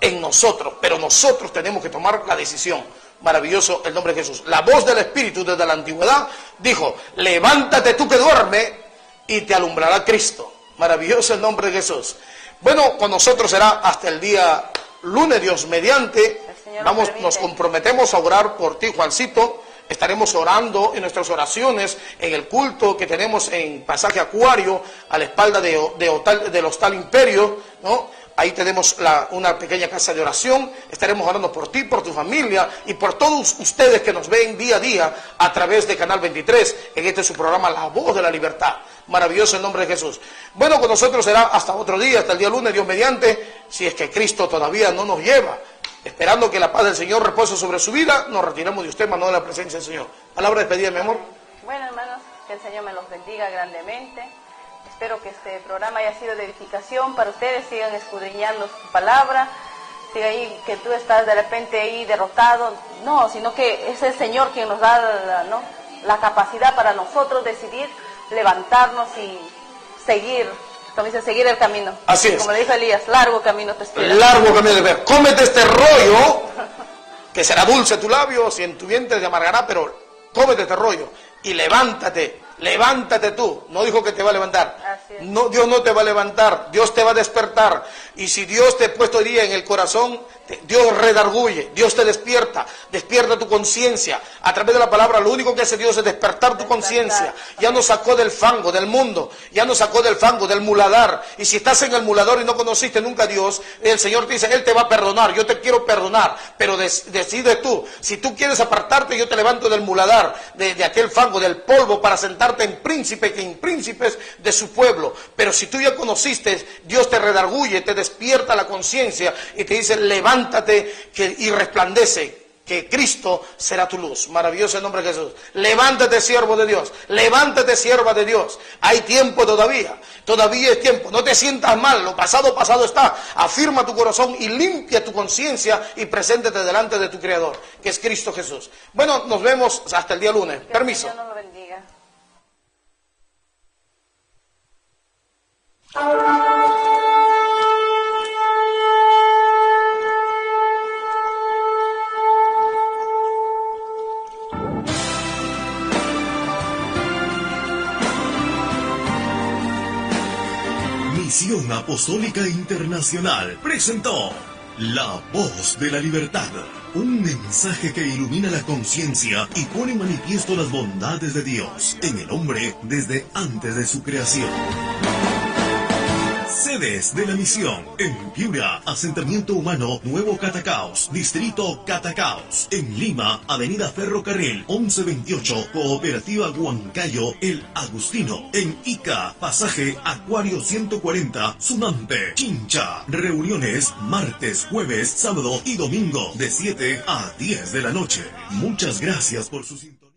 en nosotros, pero nosotros tenemos que tomar la decisión. Maravilloso el nombre de Jesús. La voz del Espíritu desde la antigüedad dijo, levántate tú que duermes y te alumbrará Cristo. Maravilloso el nombre de Jesús. Bueno, con nosotros será hasta el día lunes, Dios mediante. Nos comprometemos a orar por ti, Juancito. Estaremos orando en nuestras oraciones, en el culto que tenemos en Pasaje Acuario, a la espalda del Hostal Imperio, ¿no? ahí tenemos una pequeña casa de oración. Estaremos orando por ti, por tu familia y por todos ustedes que nos ven día a día a través de Canal 23 en este su programa La Voz de la Libertad. Maravilloso el nombre de Jesús. Bueno, con nosotros será hasta otro día, hasta el día lunes, Dios mediante, si es que Cristo todavía no nos lleva. Esperando que la paz del Señor repose sobre su vida, nos retiramos de usted, mandando la presencia del Señor. Palabra de despedida, mi amor. Bueno, hermanos, que el Señor me los bendiga grandemente. Espero que este programa haya sido de edificación para ustedes. Sigan escudriñando su palabra. Siga ahí, que tú estás de repente ahí derrotado. No, sino que es el Señor quien nos da la capacidad para nosotros decidir levantarnos y seguir, como dice, seguir el camino. Así es. Como le dijo Elías, largo camino te espera. Largo camino de ver. Cómete este rollo, que será dulce tu labio, si en tu vientre te amargará, pero cómete este rollo y levántate. Levántate tú. No dijo que te va a levantar. No, Dios no te va a levantar. Dios te va a despertar. Y si Dios te ha puesto hoy día en el corazón, Dios redarguye, Dios te despierta. Despierta tu conciencia. A través de la palabra, lo único que hace Dios es despertar tu conciencia. Ya nos sacó del fango, del mundo. Ya nos sacó del fango, del muladar. Y si estás en el muladar y no conociste nunca a Dios, el Señor te dice, Él te va a perdonar. Yo te quiero perdonar. Pero decide tú. Si tú quieres apartarte, yo te levanto del muladar, de aquel fango, del polvo, para sentarte en príncipes de su pueblo. Pero si tú ya conociste, Dios te redarguye, te despierta la conciencia y te dice, levántate y resplandece, que Cristo será tu luz. Maravilloso el nombre de Jesús. Levántate, siervo de Dios. Levántate, sierva de Dios. Hay tiempo todavía. Todavía es tiempo. No te sientas mal. Lo pasado, pasado está. Afirma tu corazón y limpia tu conciencia y preséntate delante de tu Creador, que es Cristo Jesús. Bueno, nos vemos hasta el día lunes. Permiso. Que el Señor nos lo bendiga. Misión Apostólica Internacional presentó La Voz de la Libertad, un mensaje que ilumina la conciencia y pone en manifiesto las bondades de Dios en el hombre desde antes de su creación. Sedes de la misión: en Piura, Asentamiento Humano Nuevo Catacaos, Distrito Catacaos; en Lima, Avenida Ferrocarril 1128, Cooperativa Huancayo El Agustino; en Ica, Pasaje Acuario 140, Sunampe, Chincha. Reuniones martes, jueves, sábado y domingo de 7 a 10 de la noche. Muchas gracias por su sintonía.